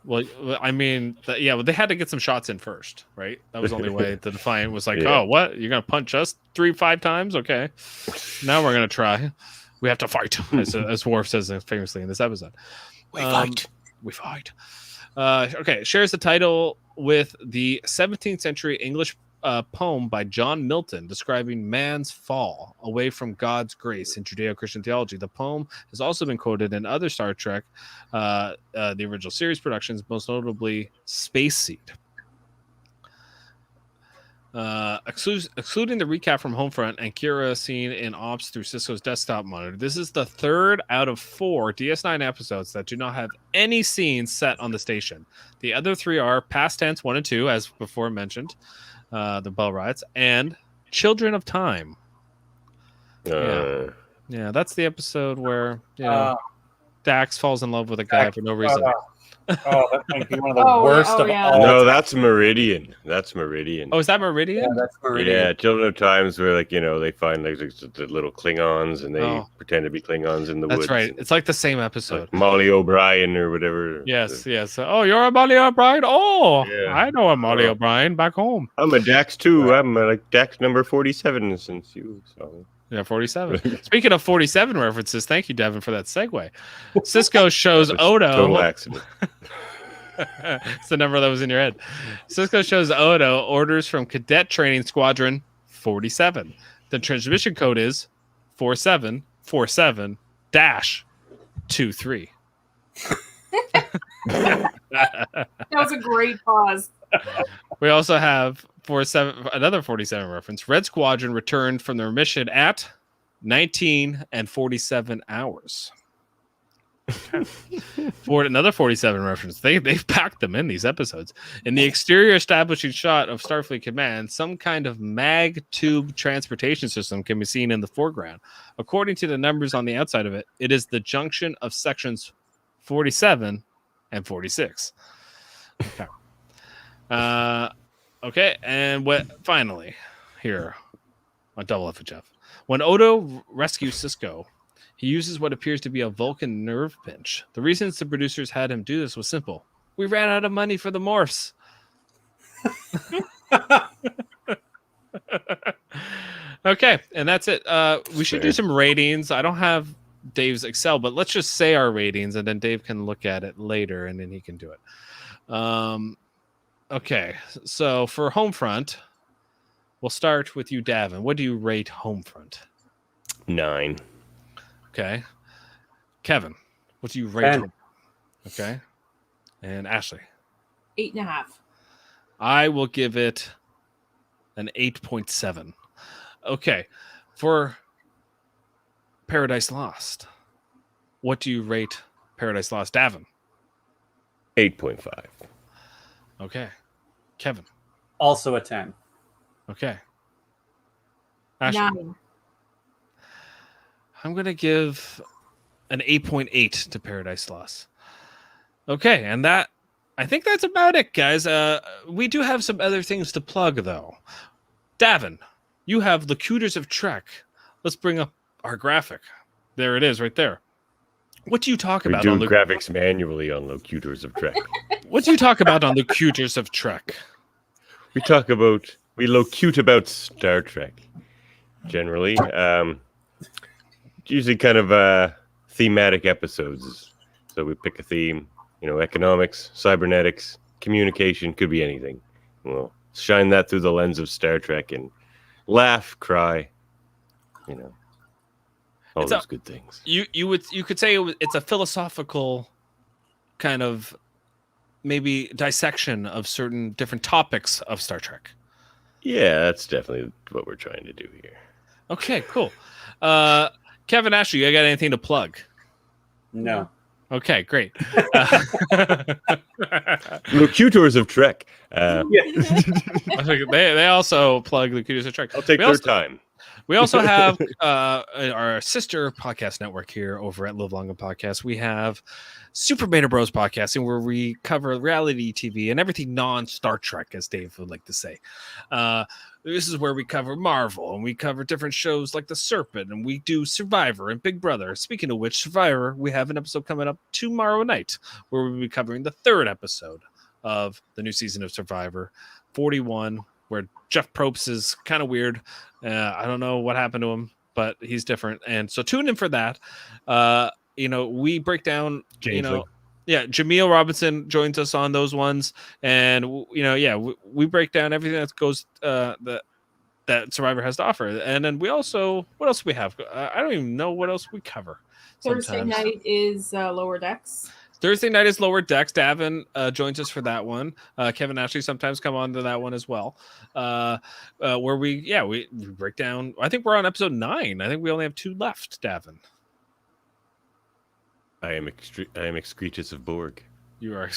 Well, I mean, well, they had to get some shots in first, right? That was the only way. The Defiant was like,
Yeah.
"Oh, what? You're gonna punch us 3-5 times? Okay, now we're gonna try. We have to fight," as Worf says famously in this episode. We fight. Okay, it shares the title with the 17th century English poem by John Milton describing man's fall away from God's grace in Judeo-Christian theology. The poem has also been quoted in other Star Trek, the original series productions, most notably Space Seed. Excluding the recap from Homefront and Kira seen in ops through Cisco's desktop monitor, this is the 3rd out of 4 DS9 episodes that do not have any scenes set on the station. The other 3 are Past Tense 1 and 2, as before mentioned, the Bell Riots, and Children of Time. Yeah, that's the episode where Dax falls in love with a guy for no reason.
That might be one of the
Oh,
worst
oh,
of
yeah.
all.
No, that's Meridian. That's Meridian.
Oh, is that
Yeah,
Meridian?
that's Meridian.
Yeah, Children of Times where like they find like the little Klingons and they
Oh.
pretend to be Klingons in the
That's
woods.
right.
and,
It's like the same episode.
like Molly O'Brien or whatever.
Yes. Oh, you're a Molly O'Brien? Oh,
Yeah.
I know a Molly
Oh.
O'Brien back home.
I'm a Dax too. I'm like Dax number 47 since you. So.
Yeah, 47. Speaking of 47 references, thank you, Devin, for that segue. Cisco shows Odo.
Total accident.
It's the number that was in your head. Cisco shows Odo orders from Cadet Training Squadron 47. The transmission code is 4747-23.
That was a great pause.
We also have another 47 reference. Red Squadron returned from their mission at 19 and 47 hours. For another 47 reference. They've packed them in these episodes. In the exterior establishing shot of Starfleet Command, some kind of mag tube transportation system can be seen in the foreground. According to the numbers on the outside of it, it is the junction of sections 47 and 46. Okay. Okay, and finally here on Double F and Jeff. When Odo rescues Cisco, he uses what appears to be a Vulcan nerve pinch. The reasons the producers had him do this was simple. We ran out of money for the morphs. Okay, and that's it. We should do some ratings. I don't have Dave's Excel, but let's just say our ratings, and then Dave can look at it later, and then he can do it. Okay, so for Homefront, we'll start with you, Davin. What do you rate Homefront?
9.
Okay. Kevin, what do you rate?
10.
Okay. And Ashley?
8.5.
I will give it an 8.7. Okay. For Paradise Lost, what do you rate Paradise Lost? Davin?
8.5.
Okay. Kevin?
Also a 10.
Okay. Ashley?
9.
I'm going to give an 8.8 to Paradise Lost. Okay, and I think that's about it, guys. We do have some other things to plug, though. Davin, you have Locutors of Trek. Let's bring up our graphic. There it is, right there. What do you talk
We
about
do
on
graphics manually on Locutors of Trek.
What do you talk about on Locutors of Trek?
We locute about Star Trek, generally. Usually kind of thematic episodes. So we pick a theme, economics, cybernetics, communication, could be anything. We'll shine that through the lens of Star Trek and laugh, cry, all those good things.
You could say it's a philosophical kind of maybe dissection of certain different topics of Star Trek.
Yeah, that's definitely what we're trying to do here.
Okay, cool. Kevin, Ashley, you got anything to plug?
No.
Okay, great.
Locutors of Trek.
They also plug Locutors of Trek.
I'll take their time.
We also have our sister podcast network here over at Live Long and Podcast. We have Super Beta Bros Podcasting, where we cover reality TV and everything non-Star Trek, as Dave would like to say. This is where we cover Marvel, and we cover different shows like The Serpent, and we do Survivor and Big Brother. Speaking of which, Survivor, we have an episode coming up tomorrow night, where we'll be covering the 3rd episode of the new season of Survivor, 41, where Jeff Probst is kind of weird. I don't know what happened to him, but he's different. And so tune in for that. We break down, Jaemeel Robinson joins us on those ones. And, we break down everything that goes, that Survivor has to offer. And then what else do we have? I don't even know what else we cover.
Thursday night is Lower Decks.
Thursday night is Lower Decks. Davin joins us for that one. Kevin Ashley sometimes come on to that one as well. Where we break down. I think we're on episode 9. I think we only have 2 left, Davin.
I am excretus of Borg.
You are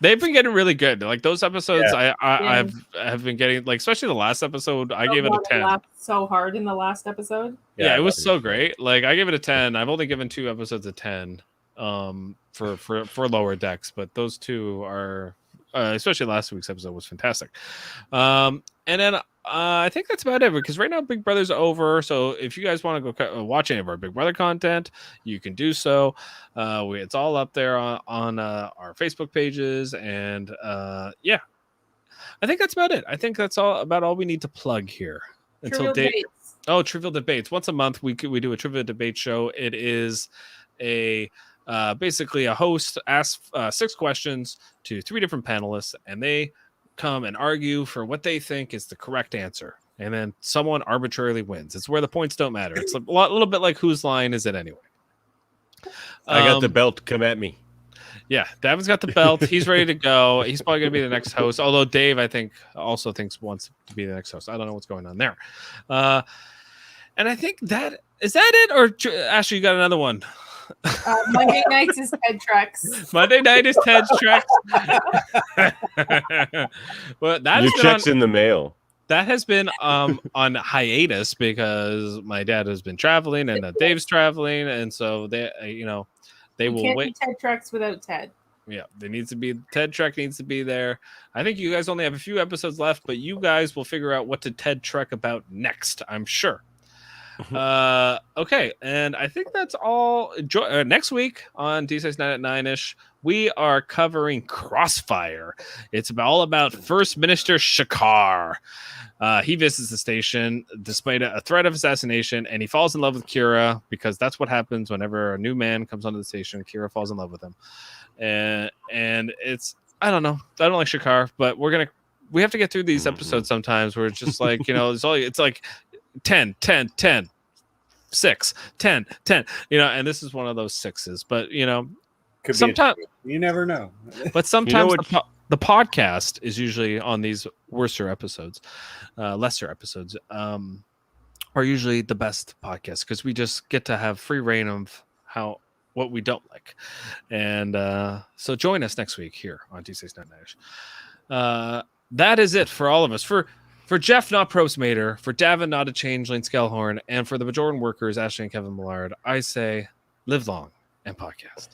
They've been getting really good. Like those episodes,
Yeah.
I've been getting, like, especially the last episode. I gave it a 10.
Laughed so hard in the last episode.
Yeah, it was
that
so
fun.
great. Like I gave it a 10. I've only given 2 episodes a 10 for lower decks, but those 2 are especially last week's episode was fantastic. And then I think that's about it, because right now Big Brother's over. So if you guys want to go watch any of our Big Brother content, you can do so. It's all up there on our Facebook pages, and yeah, I think that's about it. I think that's all we need to plug here until
Debates.
Trivial Debates. Once a month we do a Trivial Debate show. It is a basically a host asks 6 questions to 3 different panelists, and they come and argue for what they think is the correct answer, and then someone arbitrarily wins. It's where the points don't matter. It's a little bit like Whose Line Is It Anyway?
I got the belt. Come at me.
Yeah, Davin's got the belt. He's ready to go. He's probably going to be the next host. Although Dave, I think, also wants to be the next host. I don't know what's going on there. And I think is that it? Or Ashley, you got another one?
Monday nights is TED Treks.
Monday night is TED Treks. Well,
Your check's in the mail.
that has been on hiatus because my dad has been traveling and Dave's traveling, and so they they will
can't
wait.
do TED Treks without Ted.
Yeah, there needs to be TED Trek needs to be there. I think you guys only have a few episodes left, but you guys will figure out what to TED Trek about next, I'm sure. Okay, and I think that's all. Next week on D6 9 at 9ish, we are covering Crossfire. It's all about First Minister Shakar. He visits the station despite a threat of assassination, and he falls in love with Kira, because that's what happens whenever a new man comes onto the station. Kira falls in love with him, and it's, I don't know, I don't like Shakar, but we have to get through these episodes sometimes where it's just like, it's like 10 10 10 6 10 10, and this is one of those 6s, but sometimes
you never know.
but sometimes the podcast is usually on these lesser episodes are usually the best podcasts, because we just get to have free reign of what we don't like. And so join us next week here on D699ish. That is it for all of us. For Jeff, not Prostmater, for Davan, not a Changeling, Skelhorn, and for the Bajoran workers, Ashley and Kevin Millard, I say live long and podcast.